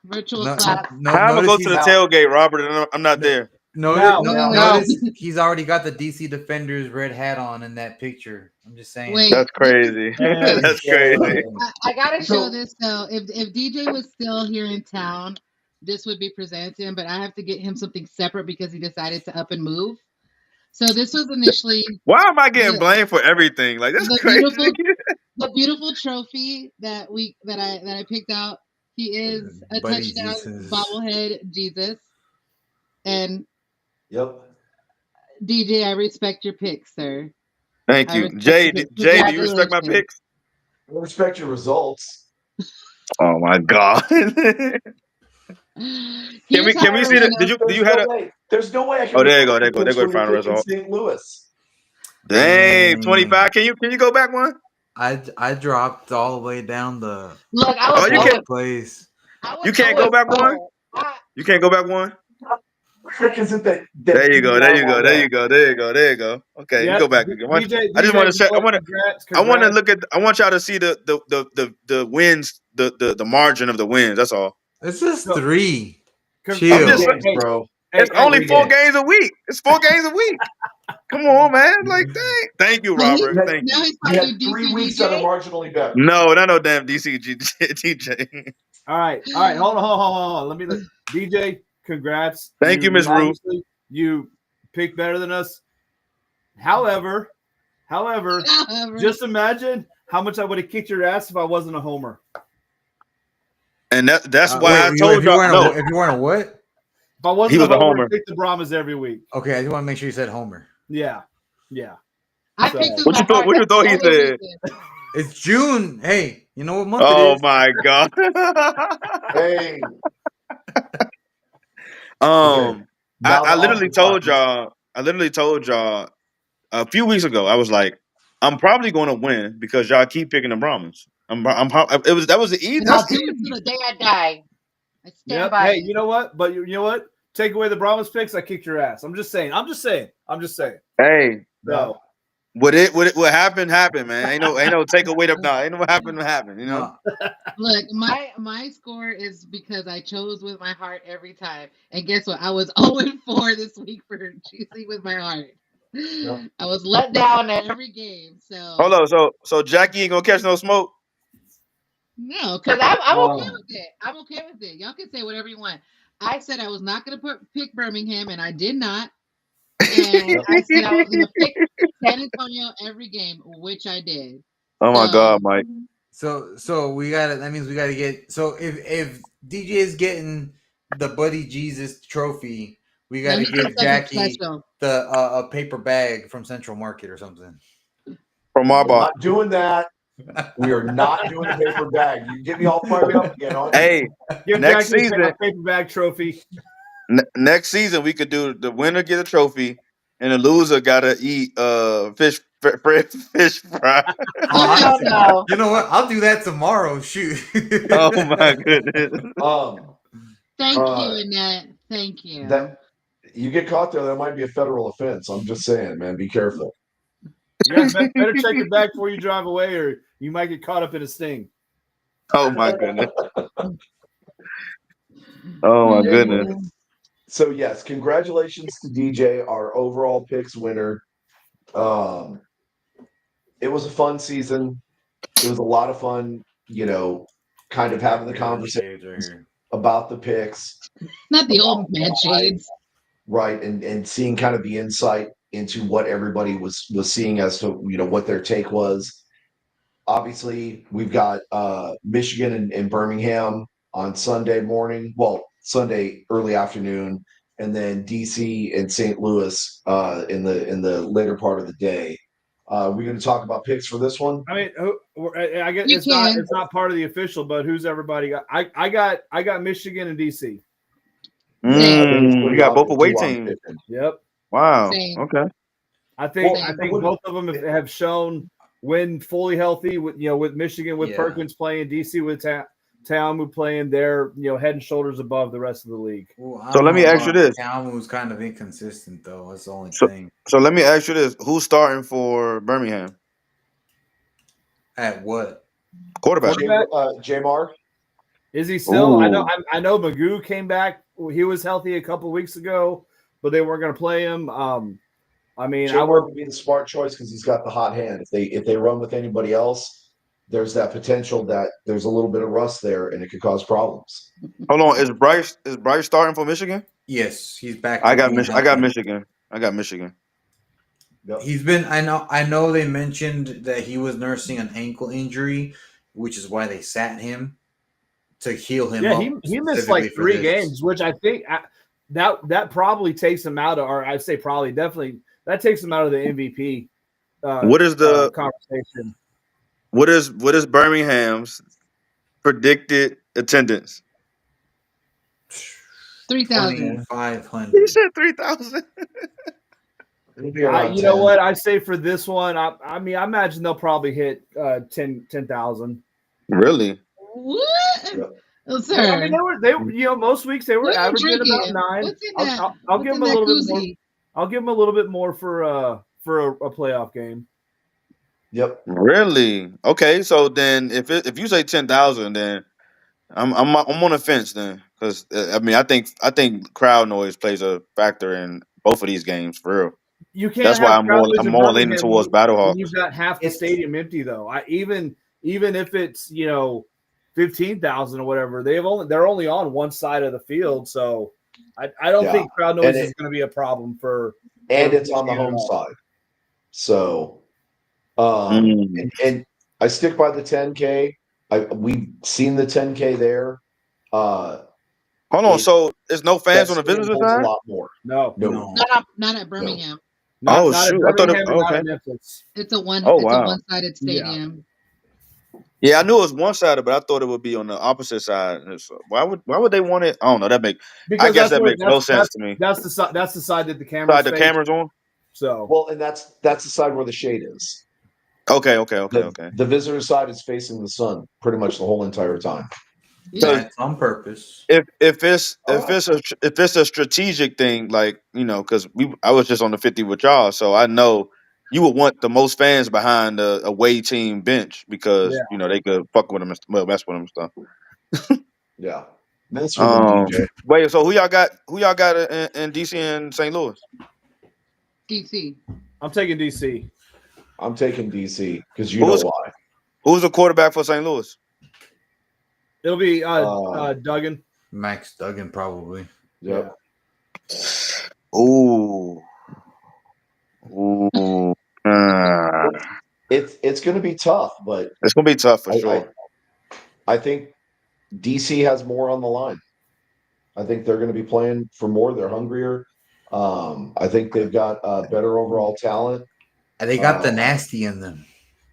[SPEAKER 2] Virtual
[SPEAKER 3] No,
[SPEAKER 2] clap.
[SPEAKER 3] no,
[SPEAKER 6] How am I
[SPEAKER 3] notice
[SPEAKER 6] go to the
[SPEAKER 3] he's-
[SPEAKER 6] tailgate, Robert, and I'm not there?
[SPEAKER 3] Notice he's already got the DC Defenders red hat on in that picture. I'm just saying.
[SPEAKER 2] Wait,
[SPEAKER 6] That's crazy. That's crazy.
[SPEAKER 2] I gotta show this though. If DJ was still here in town, this would be presented to him, but I have to get him something separate because he decided to up and move. So this was initially
[SPEAKER 6] Why am I getting blamed for everything? Like that's crazy.
[SPEAKER 2] The beautiful trophy that I picked out. He is a
[SPEAKER 3] Buddy
[SPEAKER 2] touchdown
[SPEAKER 3] Jesus.
[SPEAKER 2] bobblehead Jesus. And
[SPEAKER 4] yep.
[SPEAKER 2] DJ, I respect your picks, sir.
[SPEAKER 6] Thank you. Jay, do you respect my picks?
[SPEAKER 4] I respect your results.
[SPEAKER 6] Oh my God. Can we see that? Do you have a
[SPEAKER 4] There's no way I can.
[SPEAKER 6] Oh, there you go. There go the final result.
[SPEAKER 4] St. Louis.
[SPEAKER 6] Dang, 25. Can you go back one?
[SPEAKER 3] I dropped all the way down the
[SPEAKER 2] Look, I was
[SPEAKER 3] place.
[SPEAKER 6] You can't go back one? You can't go back one?
[SPEAKER 4] Isn't that
[SPEAKER 6] there you go. Okay, you go back again. I just want to check. I want y'all to see the wins, the margin of the wins. That's all.
[SPEAKER 3] This is 3.
[SPEAKER 6] I'm
[SPEAKER 3] Chill,
[SPEAKER 6] just saying,
[SPEAKER 4] bro.
[SPEAKER 6] It's only 4 games a week. It's 4 games a week. Come on, man. Like, dang. Thank you, Robert.
[SPEAKER 4] You had,
[SPEAKER 6] Thank
[SPEAKER 2] Now
[SPEAKER 6] you.
[SPEAKER 2] he's
[SPEAKER 4] you
[SPEAKER 2] calling
[SPEAKER 4] had
[SPEAKER 2] you
[SPEAKER 4] 3
[SPEAKER 2] DC
[SPEAKER 4] weeks that are
[SPEAKER 2] DJ.
[SPEAKER 4] marginally better.
[SPEAKER 6] No, not no damn DJ.
[SPEAKER 5] All right. Hold on. Let me DJ. Congrats.
[SPEAKER 6] Thank you, Miss Ruth.
[SPEAKER 5] Obviously, you picked better than us. However, just imagine how much I would have kicked your ass if I wasn't a homer.
[SPEAKER 6] And that's why I told
[SPEAKER 3] if you
[SPEAKER 6] y'all.
[SPEAKER 3] weren't
[SPEAKER 6] No,
[SPEAKER 3] if you weren't a what?
[SPEAKER 5] If I wasn't
[SPEAKER 6] He was a
[SPEAKER 5] a homer,
[SPEAKER 6] homer.
[SPEAKER 5] I'd pick the Brahmas every week.
[SPEAKER 3] Okay, I just want to make sure you said Homer.
[SPEAKER 5] Yeah.
[SPEAKER 2] I
[SPEAKER 5] So-
[SPEAKER 2] picked
[SPEAKER 6] What you thought? What you thought he said?
[SPEAKER 3] It's June. Hey, you know what month
[SPEAKER 6] Oh
[SPEAKER 3] it is?
[SPEAKER 6] my god.
[SPEAKER 4] Hey,
[SPEAKER 6] I,
[SPEAKER 4] now
[SPEAKER 6] I
[SPEAKER 4] the
[SPEAKER 6] literally
[SPEAKER 4] Austin
[SPEAKER 6] told
[SPEAKER 4] Rockets.
[SPEAKER 6] y'all. I literally told y'all a few weeks ago. I was like, I'm probably going to win because y'all keep picking the Brahmins. That was the easiest.
[SPEAKER 2] I'll do it till the day I die. I stand
[SPEAKER 5] Yep.
[SPEAKER 2] by
[SPEAKER 5] Hey,
[SPEAKER 2] it.
[SPEAKER 5] you know what? But you know what? Take away the Brahmas picks, I kicked your ass. I'm just saying.
[SPEAKER 6] Hey,
[SPEAKER 5] No.
[SPEAKER 6] what happened, man. Ain't no take away the no. Ain't no happen. You know.
[SPEAKER 3] No.
[SPEAKER 2] Look, my score is because I chose with my heart every time. And guess what? I was 0-4 this week for choosing with my heart.
[SPEAKER 4] Yep.
[SPEAKER 2] I was let down at every game. So
[SPEAKER 6] Hold on. So Jackie ain't gonna catch no smoke.
[SPEAKER 2] no, because I'm okay
[SPEAKER 4] Oh.
[SPEAKER 2] with it. I'm okay with it. Y'all can say whatever you want. I said I was not going to pick Birmingham, and I did not. And I said I was going to pick San Antonio every game, which I did.
[SPEAKER 6] Oh my
[SPEAKER 2] So-
[SPEAKER 6] God, Mike.
[SPEAKER 3] So we gotta. That means we gotta get. So if DJ is getting the Buddy Jesus trophy, we gotta
[SPEAKER 2] Let me
[SPEAKER 3] give
[SPEAKER 2] get something
[SPEAKER 3] Jackie
[SPEAKER 2] special.
[SPEAKER 3] the a paper bag from Central Market or something.
[SPEAKER 6] From
[SPEAKER 4] We're
[SPEAKER 6] Marbach.
[SPEAKER 4] not doing that. We are not doing a paper bag. You get me all fired up again. Aren't you?
[SPEAKER 6] Hey,
[SPEAKER 5] Give
[SPEAKER 6] Next
[SPEAKER 5] Jackie
[SPEAKER 6] season-
[SPEAKER 5] a paper bag trophy.
[SPEAKER 6] next season we could do the winner get a trophy, and the loser gotta eat fish fry.
[SPEAKER 2] Oh, no.
[SPEAKER 3] You know what? I'll do that tomorrow. Shoot.
[SPEAKER 6] Oh my goodness.
[SPEAKER 2] Thank
[SPEAKER 4] Uh,
[SPEAKER 2] you, Annette. Thank you.
[SPEAKER 4] That you get caught there, that might be a federal offense. I'm just saying, man, be careful.
[SPEAKER 5] Yeah, better check your bag before you drive away, or you might get caught up in a sting.
[SPEAKER 6] Oh my goodness. Oh my goodness.
[SPEAKER 4] So yes, congratulations to DJ, our overall picks winner. It was a fun season. It was a lot of fun, kind of having the conversation
[SPEAKER 3] right here.
[SPEAKER 4] about the picks,
[SPEAKER 2] Not the old man shades.
[SPEAKER 4] right? And seeing kind of the insight into what everybody was seeing as to what their take was. Obviously, we've got Michigan and Birmingham on Sunday morning. Well, Sunday early afternoon, and then DC and St. Louis in the later part of the day. We're going to talk about picks for this one.
[SPEAKER 5] I mean, I guess
[SPEAKER 2] You
[SPEAKER 5] it's
[SPEAKER 2] can.
[SPEAKER 5] not part of the official, but who's everybody got? I got Michigan and DC.
[SPEAKER 6] You got both away
[SPEAKER 4] Two I'm
[SPEAKER 6] teams.
[SPEAKER 4] picking.
[SPEAKER 5] Yep.
[SPEAKER 6] Wow.
[SPEAKER 2] Same.
[SPEAKER 6] Okay.
[SPEAKER 5] I think
[SPEAKER 4] Well,
[SPEAKER 5] I think
[SPEAKER 4] what-
[SPEAKER 5] both of them have shown when fully healthy. With Michigan with
[SPEAKER 3] Yeah.
[SPEAKER 5] Perkins playing, DC with Talmu playing, they're head and shoulders above the rest of the league.
[SPEAKER 3] Well, I
[SPEAKER 6] So
[SPEAKER 3] don't
[SPEAKER 6] let me
[SPEAKER 3] know
[SPEAKER 6] ask you
[SPEAKER 3] about
[SPEAKER 6] this.
[SPEAKER 3] Talmu's kind of inconsistent though. That's the only
[SPEAKER 6] So-
[SPEAKER 3] thing.
[SPEAKER 6] So let me ask you this: who's starting for Birmingham?
[SPEAKER 3] At what?
[SPEAKER 6] Quarterback.
[SPEAKER 4] Jamar.
[SPEAKER 5] Is he still?
[SPEAKER 6] Ooh.
[SPEAKER 5] I know Magoo came back. He was healthy a couple weeks ago, but they weren't going to play him. I mean,
[SPEAKER 4] Jamar would be the smart choice because he's got the hot hand. If they run with anybody else, there's that potential that there's a little bit of rust there and it could cause problems.
[SPEAKER 6] Hold on. Is Bryce starting for Michigan?
[SPEAKER 3] Yes, he's back.
[SPEAKER 6] I
[SPEAKER 3] to
[SPEAKER 6] got
[SPEAKER 3] being
[SPEAKER 6] Michigan. I got
[SPEAKER 3] healthy.
[SPEAKER 6] Michigan. I got Michigan.
[SPEAKER 4] Yep.
[SPEAKER 3] He's been. I know. They mentioned that he was nursing an ankle injury, which is why they sat him to heal him.
[SPEAKER 5] Yeah,
[SPEAKER 3] up
[SPEAKER 5] he missed
[SPEAKER 3] specifically
[SPEAKER 5] like
[SPEAKER 3] for
[SPEAKER 5] 3
[SPEAKER 3] this.
[SPEAKER 5] games, which I think that probably takes him out of, or I'd say probably definitely that takes him out of the MVP.
[SPEAKER 6] What is the
[SPEAKER 5] conversation?
[SPEAKER 6] what is Birmingham's predicted attendance?
[SPEAKER 2] 3,000.
[SPEAKER 3] 2,500.
[SPEAKER 6] He said 3,000.
[SPEAKER 4] It'll be around
[SPEAKER 5] You know
[SPEAKER 4] 10.
[SPEAKER 5] what I say for this one? I mean, I imagine they'll probably hit 10,000.
[SPEAKER 6] Really?
[SPEAKER 2] What?
[SPEAKER 4] Yep.
[SPEAKER 2] Oh, sir.
[SPEAKER 5] I mean, they most weeks they were
[SPEAKER 2] What are you
[SPEAKER 5] averaging about
[SPEAKER 2] drinking?
[SPEAKER 5] 9.
[SPEAKER 2] What's in that?
[SPEAKER 5] I'll
[SPEAKER 2] What's
[SPEAKER 5] give
[SPEAKER 2] in
[SPEAKER 5] them a
[SPEAKER 2] that
[SPEAKER 5] little bit more.
[SPEAKER 2] koozie?
[SPEAKER 5] I'll give them a little bit more for a playoff game.
[SPEAKER 4] Yep.
[SPEAKER 6] Really? Okay. So then, if you say 10,000, then I'm on the fence then, because I mean I think crowd noise plays a factor in both of these games for real.
[SPEAKER 5] You can't
[SPEAKER 6] That's
[SPEAKER 5] have
[SPEAKER 6] why I'm
[SPEAKER 5] crowd noise
[SPEAKER 6] more
[SPEAKER 5] in
[SPEAKER 6] leaning
[SPEAKER 5] Birmingham
[SPEAKER 6] towards
[SPEAKER 5] when
[SPEAKER 6] Battlehawks.
[SPEAKER 5] you've got half the
[SPEAKER 3] It's-
[SPEAKER 5] stadium empty, though. Even if it's 15,000 or whatever, they're only on one side of the field, so I don't
[SPEAKER 4] Yeah.
[SPEAKER 5] think crowd noise
[SPEAKER 4] And
[SPEAKER 5] is going to be a problem for.
[SPEAKER 4] And
[SPEAKER 5] for
[SPEAKER 4] it's on the
[SPEAKER 5] Michigan at
[SPEAKER 4] home
[SPEAKER 5] all.
[SPEAKER 4] side. So
[SPEAKER 6] Mm.
[SPEAKER 4] and I stick by the 10K. We've seen the 10K there.
[SPEAKER 6] Hold on. So there's no fans on the
[SPEAKER 4] that stadium
[SPEAKER 6] visitor
[SPEAKER 4] holds
[SPEAKER 6] side?
[SPEAKER 4] a lot more.
[SPEAKER 5] No,
[SPEAKER 4] No.
[SPEAKER 2] Not at Birmingham.
[SPEAKER 5] not,
[SPEAKER 6] Oh,
[SPEAKER 5] not
[SPEAKER 6] shoot.
[SPEAKER 5] at
[SPEAKER 6] I thought it-
[SPEAKER 5] Birmingham and not
[SPEAKER 6] okay.
[SPEAKER 5] at Memphis.
[SPEAKER 2] It's a one.
[SPEAKER 6] Oh,
[SPEAKER 2] it's
[SPEAKER 6] wow.
[SPEAKER 2] a one-sided stadium.
[SPEAKER 6] Yeah, I knew it was one sided, but I thought it would be on the opposite side. So why would they want it? I don't know.
[SPEAKER 5] Because
[SPEAKER 6] guess that
[SPEAKER 5] where-
[SPEAKER 6] makes no sense to me.
[SPEAKER 5] That's the side. That's the side that the cameras
[SPEAKER 6] Side the
[SPEAKER 5] face.
[SPEAKER 6] cameras on?
[SPEAKER 5] So
[SPEAKER 4] Well, and that's the side where the shade is.
[SPEAKER 6] Okay.
[SPEAKER 4] The visitor side is facing the sun pretty much the whole entire time.
[SPEAKER 2] Yeah.
[SPEAKER 3] That's on purpose.
[SPEAKER 6] If it's a strategic thing, like because I was just on the 50 with y'all, so I know you would want the most fans behind a away team bench because they could fuck with them and mess with them and stuff.
[SPEAKER 4] Yeah. That's for the DJ.
[SPEAKER 6] Wait, so who y'all got in DC and St. Louis?
[SPEAKER 2] DC.
[SPEAKER 5] I'm taking DC.
[SPEAKER 4] I'm taking DC because you know why.
[SPEAKER 6] Who's the quarterback for St. Louis?
[SPEAKER 5] It'll be Duggan.
[SPEAKER 3] Max Duggan, probably.
[SPEAKER 4] Yep.
[SPEAKER 6] Ooh.
[SPEAKER 4] It's going to be tough, but
[SPEAKER 6] It's gonna be tough for sure.
[SPEAKER 4] I think DC has more on the line. I think they're going to be playing for more. They're hungrier. I think they've got better overall talent.
[SPEAKER 3] And they got the nasty in them.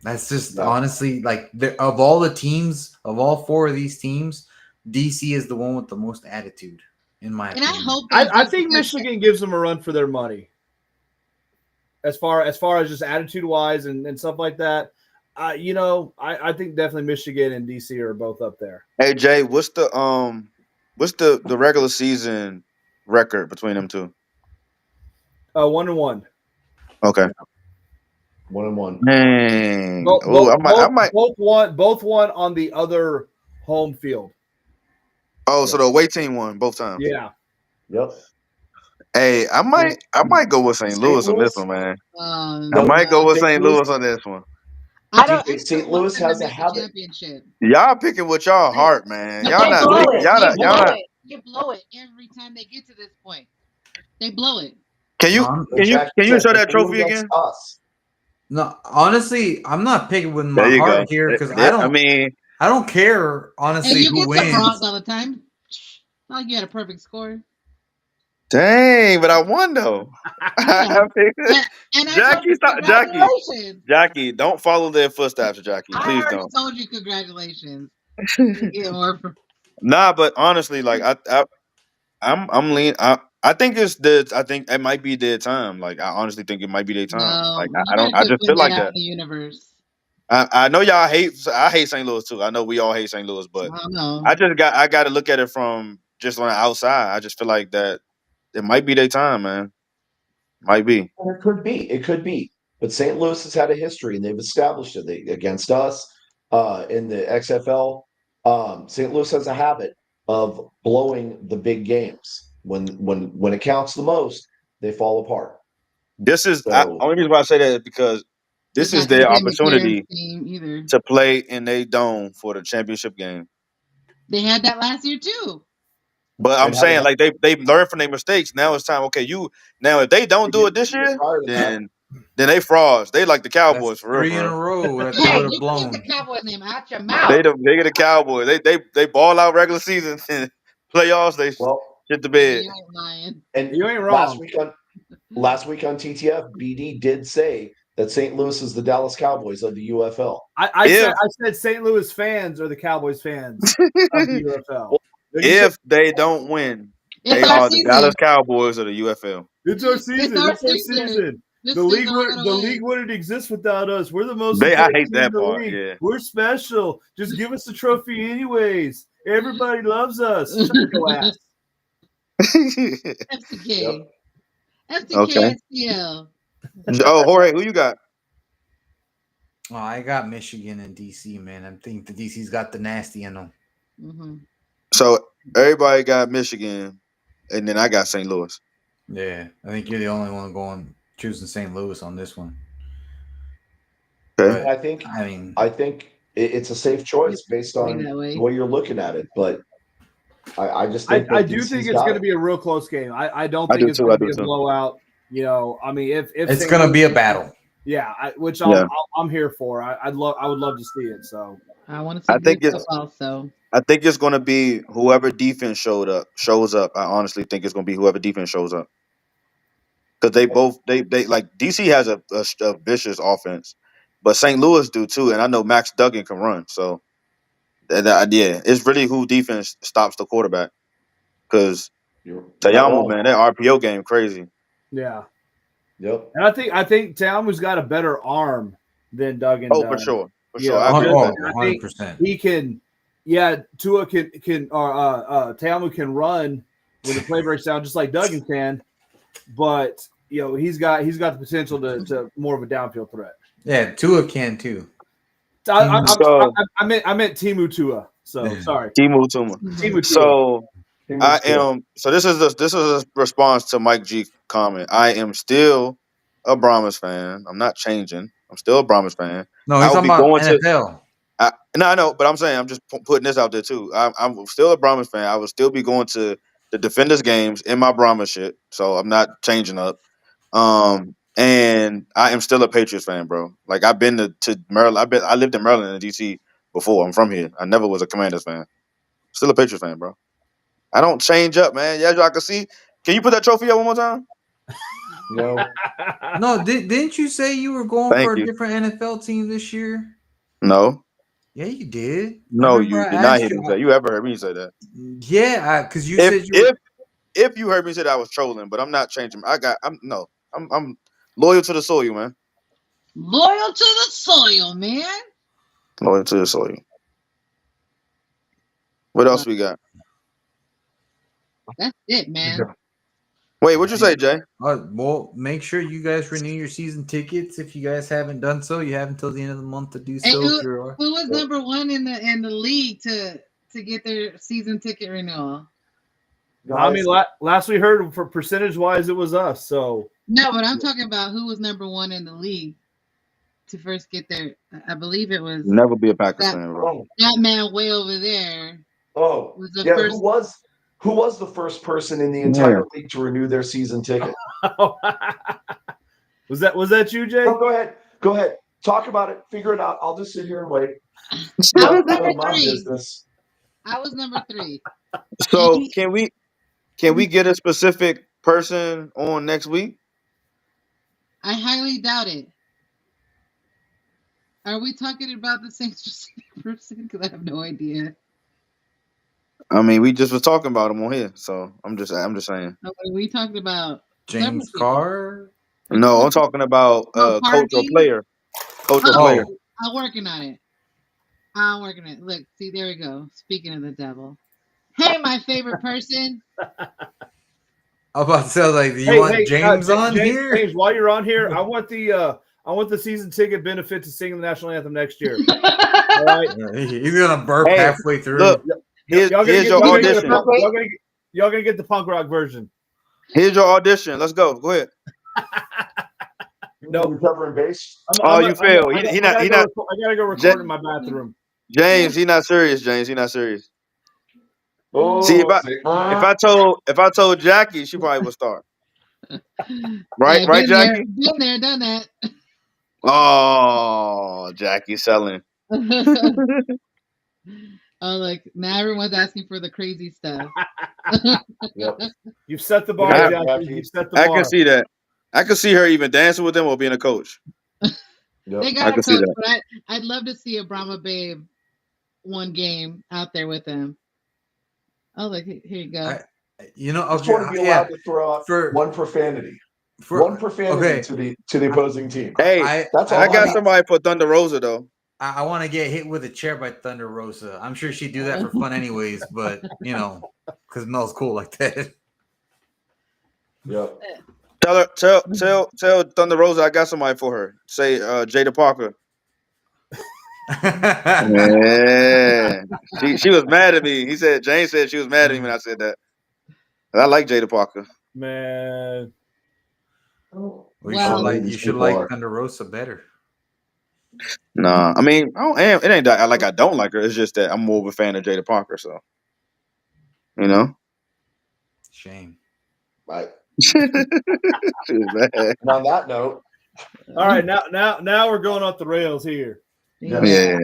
[SPEAKER 3] That's just
[SPEAKER 4] Yeah.
[SPEAKER 3] honestly like of all the teams, of all four of these teams, DC is the one with the most attitude, in my
[SPEAKER 2] And I
[SPEAKER 3] opinion.
[SPEAKER 2] hope.
[SPEAKER 5] I think Michigan gives them a run for their money. As far as just attitude wise and stuff like that, I think definitely Michigan and DC are both up there.
[SPEAKER 6] Hey Jay, what's the regular season record between them two?
[SPEAKER 5] 1-1.
[SPEAKER 6] Okay.
[SPEAKER 4] 1-1.
[SPEAKER 6] Dang.
[SPEAKER 5] Both
[SPEAKER 6] I might.
[SPEAKER 5] both won on the other home field.
[SPEAKER 6] Oh, so the away team won both times.
[SPEAKER 5] Yeah.
[SPEAKER 4] Yep.
[SPEAKER 6] Hey, I might go with St. Louis on this one, man. I might go with St. Louis on this one.
[SPEAKER 2] I don't
[SPEAKER 4] think
[SPEAKER 2] still
[SPEAKER 4] St.
[SPEAKER 2] want
[SPEAKER 4] Louis
[SPEAKER 2] them to
[SPEAKER 4] has a
[SPEAKER 2] make the
[SPEAKER 4] habit.
[SPEAKER 2] championship.
[SPEAKER 6] Y'all picking with y'all heart, man.
[SPEAKER 2] But
[SPEAKER 6] Y'all
[SPEAKER 2] they
[SPEAKER 6] not.
[SPEAKER 2] blow it.
[SPEAKER 6] Y'all
[SPEAKER 2] They
[SPEAKER 6] not.
[SPEAKER 2] blow
[SPEAKER 6] Y'all not.
[SPEAKER 2] it. They blow it every time they get to this point. They blow it.
[SPEAKER 6] Can you show that trophy again?
[SPEAKER 4] Us.
[SPEAKER 3] No, honestly, I'm not picking with
[SPEAKER 6] There
[SPEAKER 3] my
[SPEAKER 6] you
[SPEAKER 3] heart
[SPEAKER 6] go.
[SPEAKER 3] here because
[SPEAKER 6] Yeah,
[SPEAKER 3] I don't care
[SPEAKER 2] And
[SPEAKER 3] honestly
[SPEAKER 2] you
[SPEAKER 3] who
[SPEAKER 2] get the Bronx
[SPEAKER 3] wins.
[SPEAKER 2] all the time. Not like you had a perfect score.
[SPEAKER 6] dang, but I won though.
[SPEAKER 2] Yeah. And I
[SPEAKER 6] Jackie,
[SPEAKER 2] told you
[SPEAKER 6] stop, Jackie.
[SPEAKER 2] congratulations.
[SPEAKER 6] Jackie, don't follow their footsteps, Jackie.
[SPEAKER 2] I
[SPEAKER 6] Please
[SPEAKER 2] already
[SPEAKER 6] don't.
[SPEAKER 2] told you congratulations. You get more from-
[SPEAKER 6] Nah, but honestly, like I'm lean. I think it might be their time. Like I honestly think it might be their time.
[SPEAKER 2] No,
[SPEAKER 6] Like
[SPEAKER 2] you
[SPEAKER 6] I don't.
[SPEAKER 2] gotta
[SPEAKER 6] I just
[SPEAKER 2] put
[SPEAKER 6] feel
[SPEAKER 2] that
[SPEAKER 6] like
[SPEAKER 2] out
[SPEAKER 6] that.
[SPEAKER 2] in the universe.
[SPEAKER 6] I know y'all hate. I hate St. Louis too. I know we all hate St. Louis, but
[SPEAKER 2] I don't know.
[SPEAKER 6] I got to look at it from just on the outside. I just feel like that it might be their time, man. Might be.
[SPEAKER 4] And it could be. It could be. But St. Louis has had a history, and they've established it against us in the XFL. St. Louis has a habit of blowing the big games. When it counts the most, they fall apart.
[SPEAKER 6] This is
[SPEAKER 4] So-
[SPEAKER 6] only reason why I say that is because this
[SPEAKER 2] It's
[SPEAKER 6] is
[SPEAKER 2] not the
[SPEAKER 6] their
[SPEAKER 2] Jay McCarron
[SPEAKER 6] opportunity
[SPEAKER 2] team either.
[SPEAKER 6] to play in their dome for the championship game.
[SPEAKER 2] They had that last year too.
[SPEAKER 6] But I'm
[SPEAKER 4] And
[SPEAKER 6] saying,
[SPEAKER 4] how-
[SPEAKER 6] like they learned from their mistakes. Now it's time. Okay, now if they don't do it this year,
[SPEAKER 4] Prior to that,
[SPEAKER 6] then they frauds. They like the Cowboys
[SPEAKER 3] That's
[SPEAKER 6] for real.
[SPEAKER 3] 3 in a row that they
[SPEAKER 2] Hey,
[SPEAKER 3] would have
[SPEAKER 2] you keep
[SPEAKER 3] blown.
[SPEAKER 2] the Cowboys name out your mouth.
[SPEAKER 6] They get the Cowboys. They ball out regular season and playoffs. They
[SPEAKER 4] well,
[SPEAKER 6] shit the bed.
[SPEAKER 2] You ain't lying.
[SPEAKER 4] and
[SPEAKER 5] You ain't
[SPEAKER 4] last
[SPEAKER 5] wrong.
[SPEAKER 4] week on TTF, BD did say that St. Louis is the Dallas Cowboys of the UFL.
[SPEAKER 5] I said St. Louis fans are the Cowboys fans of the UFL.
[SPEAKER 6] If they don't win, they
[SPEAKER 2] It's our
[SPEAKER 6] are the
[SPEAKER 2] season.
[SPEAKER 6] Dallas Cowboys of the UFL.
[SPEAKER 5] It's our season.
[SPEAKER 2] It's our
[SPEAKER 5] It's our
[SPEAKER 2] season.
[SPEAKER 5] season.
[SPEAKER 2] This
[SPEAKER 5] The league,
[SPEAKER 2] season we're gonna win.
[SPEAKER 5] league wouldn't exist without us. We're the most.
[SPEAKER 6] I
[SPEAKER 5] important
[SPEAKER 6] hate
[SPEAKER 5] team
[SPEAKER 6] that
[SPEAKER 5] in the
[SPEAKER 6] part,
[SPEAKER 5] league.
[SPEAKER 6] yeah.
[SPEAKER 5] We're special. Just give us the trophy, anyways. Everybody loves us. Shut your ass.
[SPEAKER 2] FTK. FTK
[SPEAKER 6] Okay.
[SPEAKER 2] STL.
[SPEAKER 6] Oh, Jorge, who you got?
[SPEAKER 3] Oh, I got Michigan and DC, man. I think the DC's got the nasty in them.
[SPEAKER 2] Mm-hmm.
[SPEAKER 6] So everybody got Michigan, and then I got St. Louis.
[SPEAKER 3] Yeah, I think you're the only one going choosing St. Louis on this one.
[SPEAKER 6] Okay.
[SPEAKER 3] But,
[SPEAKER 4] I think it's a safe choice based
[SPEAKER 2] Way
[SPEAKER 4] on
[SPEAKER 2] that way.
[SPEAKER 4] the way you're looking at it. But I just think
[SPEAKER 5] I
[SPEAKER 4] that
[SPEAKER 5] do
[SPEAKER 4] DC's
[SPEAKER 5] think it's
[SPEAKER 4] got
[SPEAKER 5] going to
[SPEAKER 4] it.
[SPEAKER 5] be a real close game. I don't
[SPEAKER 6] I
[SPEAKER 5] think
[SPEAKER 6] do
[SPEAKER 5] it's
[SPEAKER 6] too,
[SPEAKER 5] going
[SPEAKER 6] I
[SPEAKER 5] to
[SPEAKER 6] do
[SPEAKER 5] be a
[SPEAKER 6] too.
[SPEAKER 5] blowout. I mean, if
[SPEAKER 3] it's
[SPEAKER 5] St.
[SPEAKER 3] going to
[SPEAKER 5] Louis-
[SPEAKER 3] be a battle.
[SPEAKER 5] Yeah, which
[SPEAKER 6] Yeah.
[SPEAKER 5] I'm here for. I would love to see it. So
[SPEAKER 2] I want to see
[SPEAKER 6] I think
[SPEAKER 2] good
[SPEAKER 6] it's
[SPEAKER 2] stuff also.
[SPEAKER 6] I think it's going to be whoever defense shows up. I honestly think it's going to be whoever defense shows up because they like DC has a vicious offense, but St. Louis do too, and I know Max Duggan can run. So yeah, it's really who defense stops the quarterback because
[SPEAKER 4] You're not
[SPEAKER 6] Tayamo,
[SPEAKER 4] wrong.
[SPEAKER 6] man, that RPO game crazy.
[SPEAKER 5] yeah,
[SPEAKER 4] Yep.
[SPEAKER 5] and I think Tamu's got a better arm than Duggan
[SPEAKER 6] Oh,
[SPEAKER 5] does.
[SPEAKER 6] for sure,
[SPEAKER 5] Yeah,
[SPEAKER 6] I agree with that.
[SPEAKER 5] I think
[SPEAKER 3] 100%.
[SPEAKER 5] he can. Yeah, Tua can Tamu can run when the play breaks down just like Duggan can, but he's got the potential to more of a downfield threat.
[SPEAKER 3] Yeah, Tua can too.
[SPEAKER 5] I
[SPEAKER 6] So-
[SPEAKER 5] meant Timu Tua. So sorry,
[SPEAKER 6] Timu Tuma.
[SPEAKER 5] Timu Tua.
[SPEAKER 6] So I am. So this is a response to Mike G comment. I am still a Brahmas fan. I'm not changing. I'm still a Brahmas fan.
[SPEAKER 3] No, he's
[SPEAKER 6] I'll
[SPEAKER 3] talking
[SPEAKER 6] be
[SPEAKER 3] about
[SPEAKER 6] going to-
[SPEAKER 3] NFL.
[SPEAKER 6] No, I know, but I'm saying I'm just putting this out there too. I'm still a Brahmas fan. I will still be going to the Defenders games in my Brahmas shit. So I'm not changing up. And I am still a Patriots fan, bro. Like I've been to Maryland. I lived in Maryland and DC before. I'm from here. I never was a Commanders fan. Still a Patriots fan, bro. I don't change up, man. Yeah, y'all can see. Can you put that trophy up one more time?
[SPEAKER 4] No.
[SPEAKER 3] No, didn't you say you were going
[SPEAKER 6] Thank
[SPEAKER 3] for a
[SPEAKER 6] you.
[SPEAKER 3] different NFL team this year?
[SPEAKER 6] No.
[SPEAKER 3] Yeah, you did.
[SPEAKER 6] No,
[SPEAKER 3] I
[SPEAKER 6] you
[SPEAKER 3] remember
[SPEAKER 6] did
[SPEAKER 3] I
[SPEAKER 6] not
[SPEAKER 3] asked
[SPEAKER 6] hear me say. You ever heard me say that?
[SPEAKER 3] Yeah, because you said
[SPEAKER 6] If
[SPEAKER 3] you were.
[SPEAKER 6] if you heard me say that, I was trolling, but I'm not changing. I'm loyal to the soil, man.
[SPEAKER 2] Loyal to the soil, man.
[SPEAKER 6] Loyal to the soil. What else we got?
[SPEAKER 2] That's it, man.
[SPEAKER 6] Wait, what'd you say, Jay?
[SPEAKER 3] Well, make sure you guys renew your season tickets. If you guys haven't done so, you have until the end of the month to do so.
[SPEAKER 2] Hey,
[SPEAKER 3] if you're-
[SPEAKER 2] who was number one in the league to get their season ticket renewal?
[SPEAKER 5] I mean, last we heard for percentage wise, it was us. So
[SPEAKER 2] No, but I'm talking about who was number one in the league to first get their. I believe it was
[SPEAKER 6] Never be a Packers fan, bro.
[SPEAKER 2] that man way over there.
[SPEAKER 4] Oh,
[SPEAKER 2] Was the
[SPEAKER 4] yeah.
[SPEAKER 2] first.
[SPEAKER 4] Who was the first person in the entire league to renew their season ticket?
[SPEAKER 5] was that you, Jay?
[SPEAKER 4] Oh, go ahead. Talk about it. Figure it out. I'll just sit here and wait.
[SPEAKER 2] I was
[SPEAKER 4] None
[SPEAKER 2] number
[SPEAKER 4] of my
[SPEAKER 2] three.
[SPEAKER 4] business.
[SPEAKER 2] I was number three.
[SPEAKER 6] So can we get a specific person on next week?
[SPEAKER 2] I highly doubt it. Are we talking about the same specific person? Because I have no idea.
[SPEAKER 6] I mean, we just was talking about him on here, so I'm just saying.
[SPEAKER 2] Okay, we talked about
[SPEAKER 3] James
[SPEAKER 2] several
[SPEAKER 3] Carr.
[SPEAKER 6] No, I'm talking about coach or
[SPEAKER 2] Party?
[SPEAKER 6] player. Coach or
[SPEAKER 2] Oh.
[SPEAKER 6] player.
[SPEAKER 2] I'm working on it. I'm working on it. Look, see, there we go. Speaking of the devil. Hey, my favorite person.
[SPEAKER 3] I was about to say, like, do you want James on
[SPEAKER 5] James,
[SPEAKER 3] here?
[SPEAKER 5] James, while you're on here, I want the season ticket benefit to sing the national anthem next year. All right.
[SPEAKER 3] He's gonna burp
[SPEAKER 6] Hey,
[SPEAKER 3] halfway through.
[SPEAKER 6] Look, here's your audition.
[SPEAKER 5] Y'all gonna get the punk rock version.
[SPEAKER 6] Here's your audition. Let's go. Go ahead.
[SPEAKER 5] No.
[SPEAKER 4] You're covering base.
[SPEAKER 6] You failed.
[SPEAKER 5] I
[SPEAKER 6] He
[SPEAKER 5] gotta
[SPEAKER 6] not.
[SPEAKER 5] go record in my bathroom.
[SPEAKER 6] James, he not serious. James, he not serious.
[SPEAKER 4] Oh,
[SPEAKER 6] See, if I told Jackie, she probably would start. Right,
[SPEAKER 2] Yeah,
[SPEAKER 6] right, Jackie.
[SPEAKER 2] Been there, done that.
[SPEAKER 6] Oh, Jackie selling.
[SPEAKER 2] Oh, like now everyone's asking for the crazy stuff.
[SPEAKER 4] Yep.
[SPEAKER 5] You've set the bar,
[SPEAKER 4] Yeah,
[SPEAKER 5] Jackie.
[SPEAKER 4] Jackie.
[SPEAKER 5] You've set the
[SPEAKER 6] I
[SPEAKER 5] bar.
[SPEAKER 6] can see that. I can see her even dancing with them or being a coach.
[SPEAKER 2] They
[SPEAKER 4] Yep.
[SPEAKER 2] got
[SPEAKER 6] I
[SPEAKER 2] a
[SPEAKER 6] can see
[SPEAKER 2] coach,
[SPEAKER 6] that.
[SPEAKER 2] but I'd love to see a Brahma Babe one game out there with them. Oh, look, here you go.
[SPEAKER 3] You know,
[SPEAKER 4] Just want to be allowed to throw out
[SPEAKER 3] For-
[SPEAKER 4] one profanity.
[SPEAKER 3] For,
[SPEAKER 4] One profanity to the opposing team.
[SPEAKER 6] Hey,
[SPEAKER 4] That's all
[SPEAKER 6] I got
[SPEAKER 4] need.
[SPEAKER 6] somebody for Thunder Rosa though.
[SPEAKER 3] I want to get hit with a chair by Thunder Rosa. I'm sure she'd do that for fun anyways, but because Mel's cool like that.
[SPEAKER 4] Yep.
[SPEAKER 6] Tell Thunder Rosa I got somebody for her. Say Jada Parker. Yeah. She was mad at me. James said she was mad at me when I said that. I like Jada Parker.
[SPEAKER 5] Man.
[SPEAKER 3] Well,
[SPEAKER 2] Well-
[SPEAKER 3] you should like Thunder Rosa better.
[SPEAKER 6] Nah, I mean, it ain't that I don't like her. It's just that I'm more of a fan of Jada Parker. So, you know,
[SPEAKER 3] Shame.
[SPEAKER 4] Right.
[SPEAKER 6] she's bad.
[SPEAKER 4] And on that note,
[SPEAKER 5] All right, now we're going off the rails here.
[SPEAKER 6] Yeah.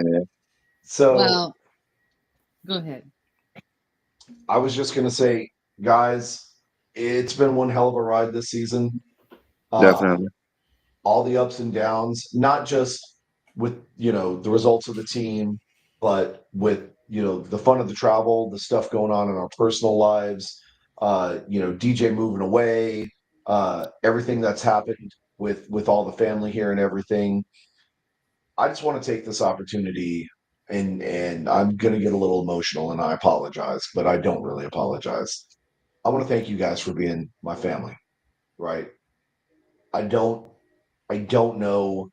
[SPEAKER 4] so
[SPEAKER 2] Well, go ahead.
[SPEAKER 4] I was just gonna say, guys, it's been one hell of a ride this season.
[SPEAKER 6] Definitely.
[SPEAKER 4] All the ups and downs, not just with the results of the team, but with the fun of the travel, the stuff going on in our personal lives, DJ moving away, everything that's happened with all the family here and everything. I just want to take this opportunity, and I'm gonna get a little emotional, and I apologize, but I don't really apologize. I want to thank you guys for being my family, right? I don't know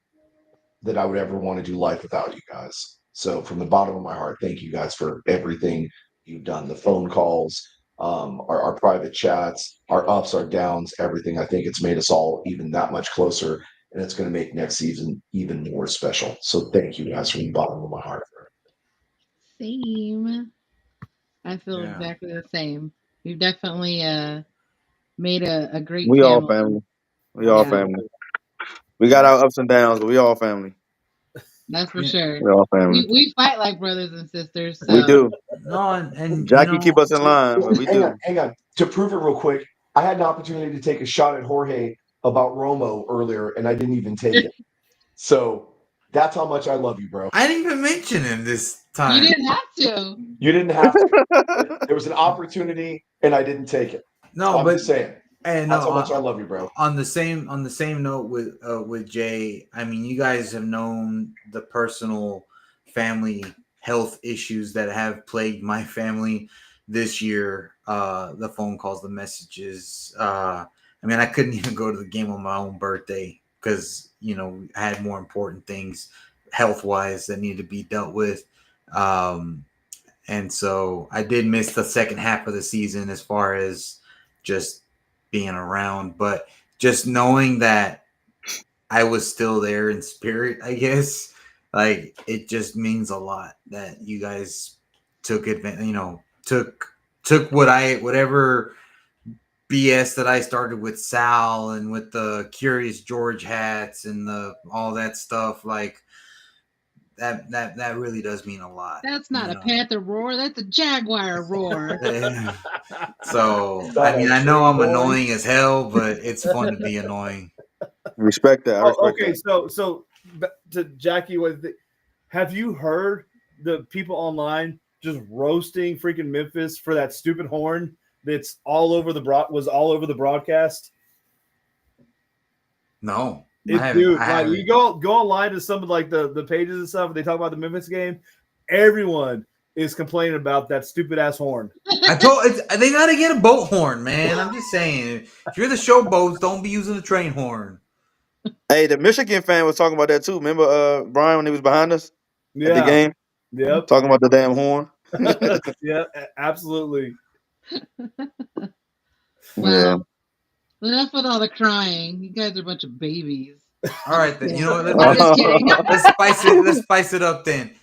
[SPEAKER 4] that I would ever want to do life without you guys. So from the bottom of my heart, thank you guys for everything you've done, the phone calls, our private chats, our ups, our downs, everything. I think it's made us all even that much closer, and it's going to make next season even more special. So thank you guys from the bottom of my heart.
[SPEAKER 2] Same. I feel
[SPEAKER 3] Yeah.
[SPEAKER 2] exactly the same. We've definitely made a great
[SPEAKER 6] We all
[SPEAKER 2] family.
[SPEAKER 6] family. We all
[SPEAKER 2] Yeah.
[SPEAKER 6] family. We got our ups and downs, but we all family.
[SPEAKER 2] That's for
[SPEAKER 3] Yeah.
[SPEAKER 2] sure.
[SPEAKER 6] We all family.
[SPEAKER 2] We fight like brothers and sisters. So.
[SPEAKER 6] We do.
[SPEAKER 3] No, and
[SPEAKER 6] Jackie keep us in line, but we do.
[SPEAKER 4] Hang on. To prove it real quick, I had an opportunity to take a shot at Jorge about Romo earlier, and I didn't even take it. So that's how much I love you, bro.
[SPEAKER 3] I didn't even mention him this time.
[SPEAKER 2] You didn't have to.
[SPEAKER 4] You didn't have to. There was an opportunity, and I didn't take it.
[SPEAKER 3] No,
[SPEAKER 4] I'm
[SPEAKER 3] but
[SPEAKER 4] just saying.
[SPEAKER 3] and
[SPEAKER 4] That's how much I love you, bro.
[SPEAKER 3] on the same note with Jay, I mean, you guys have known the personal family health issues that have plagued my family this year. The phone calls, the messages. I mean, I couldn't even go to the game on my own birthday because I had more important things health wise that needed to be dealt with. And so I did miss the second half of the season as far as just being around, but just knowing that I was still there in spirit, I guess, like it just means a lot that you guys took advantage, took whatever BS that I started with Sal and with the Curious George hats and all that stuff, like that really does mean a lot.
[SPEAKER 2] That's not a panther roar. That's a jaguar roar.
[SPEAKER 3] So I mean, I know I'm annoying as hell, but it's fun to be annoying.
[SPEAKER 6] Respect that. I respect
[SPEAKER 5] Okay,
[SPEAKER 6] that.
[SPEAKER 5] so to Jackie, have you heard the people online just roasting freaking Memphis for that stupid horn that's all over the broadcast?
[SPEAKER 3] No.
[SPEAKER 5] Dude, like you go online to some of like the pages and stuff, and they talk about the Memphis game. Everyone is complaining about that stupid ass horn.
[SPEAKER 3] They gotta get a boat horn, man. I'm just saying, if you're the show boats, don't be using the train horn.
[SPEAKER 6] Hey, the Michigan fan was talking about that too. Remember, Brian, when he was behind us at the game?
[SPEAKER 5] Yep.
[SPEAKER 6] Talking about the damn horn.
[SPEAKER 5] Yeah, absolutely.
[SPEAKER 2] Well, enough with all the crying. You guys are a bunch of babies.
[SPEAKER 3] All right, then. You know what?
[SPEAKER 2] I'm just kidding.
[SPEAKER 3] Let's spice it up then.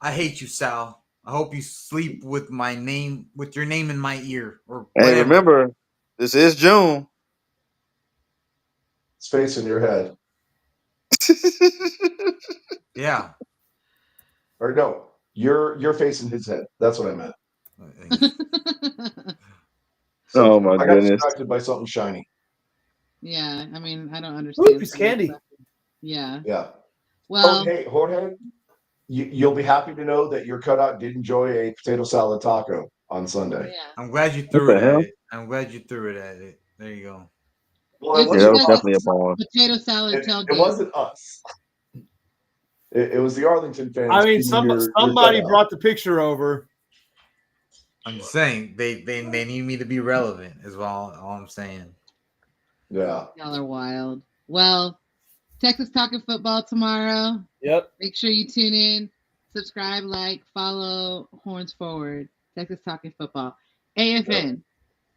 [SPEAKER 3] I hate you, Sal. I hope you sleep with your name in my ear. Or whatever.
[SPEAKER 6] Hey, remember, this is June.
[SPEAKER 4] Space in your head.
[SPEAKER 3] Yeah.
[SPEAKER 4] Or no, you're facing his head. That's what I meant.
[SPEAKER 6] Oh my
[SPEAKER 4] I got
[SPEAKER 6] goodness.
[SPEAKER 4] distracted by something shiny.
[SPEAKER 2] Yeah, I mean, I don't understand.
[SPEAKER 5] Ooh, it's candy.
[SPEAKER 2] Yeah.
[SPEAKER 4] Yeah.
[SPEAKER 2] Well,
[SPEAKER 4] hey, Jorge, you'll be happy to know that your cutout did enjoy a potato salad taco on Sunday.
[SPEAKER 2] yeah.
[SPEAKER 3] I'm glad you threw
[SPEAKER 6] What
[SPEAKER 3] it
[SPEAKER 6] the
[SPEAKER 3] at
[SPEAKER 6] hell?
[SPEAKER 3] it. I'm glad you threw it at it. There you go.
[SPEAKER 4] Well,
[SPEAKER 2] It's
[SPEAKER 6] Yeah, that was
[SPEAKER 2] because
[SPEAKER 6] definitely a ball.
[SPEAKER 2] potato salad
[SPEAKER 4] It
[SPEAKER 2] tailgate.
[SPEAKER 4] wasn't us. It was the Arlington fans.
[SPEAKER 5] I mean,
[SPEAKER 4] keeping your
[SPEAKER 5] somebody
[SPEAKER 4] cutout.
[SPEAKER 5] brought the picture over.
[SPEAKER 3] I'm just saying they need me to be relevant is all I'm saying.
[SPEAKER 4] Yeah.
[SPEAKER 2] Y'all are wild. Well, Texas Talking Football tomorrow.
[SPEAKER 5] Yep.
[SPEAKER 2] Make sure you tune in, subscribe, like, follow Horns Forward. Texas Talking Football. AFN.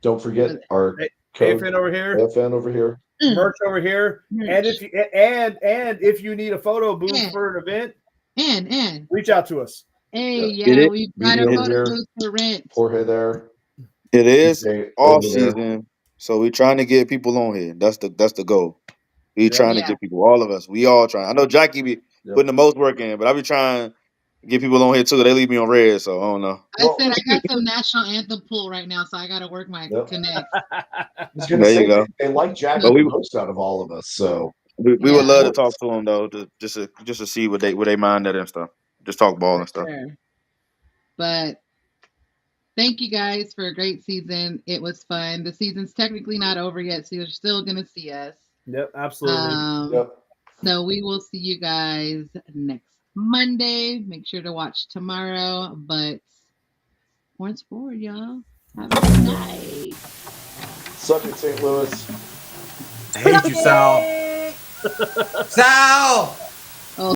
[SPEAKER 4] Don't forget our
[SPEAKER 5] AFN over here.
[SPEAKER 4] AFN over here.
[SPEAKER 5] merch over here. And if you need a photo booth
[SPEAKER 2] Yeah.
[SPEAKER 5] for an event,
[SPEAKER 2] and
[SPEAKER 5] reach out to us.
[SPEAKER 2] hey,
[SPEAKER 4] Yeah.
[SPEAKER 6] Get
[SPEAKER 2] yeah,
[SPEAKER 6] it?
[SPEAKER 2] we've got a
[SPEAKER 4] Video
[SPEAKER 2] photo
[SPEAKER 4] here.
[SPEAKER 2] booth for rent.
[SPEAKER 4] Jorge there.
[SPEAKER 6] It is
[SPEAKER 4] Okay,
[SPEAKER 6] off
[SPEAKER 4] over there.
[SPEAKER 6] season, so we're trying to get people on here. That's the goal. We trying to
[SPEAKER 2] Yeah.
[SPEAKER 6] get people, all of us. We all trying. I know Jackie be
[SPEAKER 4] Yep.
[SPEAKER 6] putting the most work in, but I be trying to get people on here too. They leave me on red, so I don't know.
[SPEAKER 4] Well-
[SPEAKER 2] I said I got some national anthem pool right now, so I got to work my
[SPEAKER 4] Yep.
[SPEAKER 2] connect.
[SPEAKER 4] I was gonna
[SPEAKER 6] There
[SPEAKER 4] say
[SPEAKER 6] you go.
[SPEAKER 4] they like Jackie
[SPEAKER 6] But
[SPEAKER 4] the
[SPEAKER 6] we
[SPEAKER 4] most out of all of us. So
[SPEAKER 6] we
[SPEAKER 2] Yeah.
[SPEAKER 6] would love to talk to them though, just to see what they mind that and stuff. Just talk ball and stuff.
[SPEAKER 2] Sure. But thank you guys for a great season. It was fun. The season's technically not over yet, so you're still gonna see us.
[SPEAKER 5] Yep, absolutely.
[SPEAKER 4] yep.
[SPEAKER 2] So we will see you guys next Monday. Make sure to watch tomorrow. But once forward, y'all. Have a good night.
[SPEAKER 4] Suck it, St. Louis.
[SPEAKER 3] I hate you, Sal. Sal!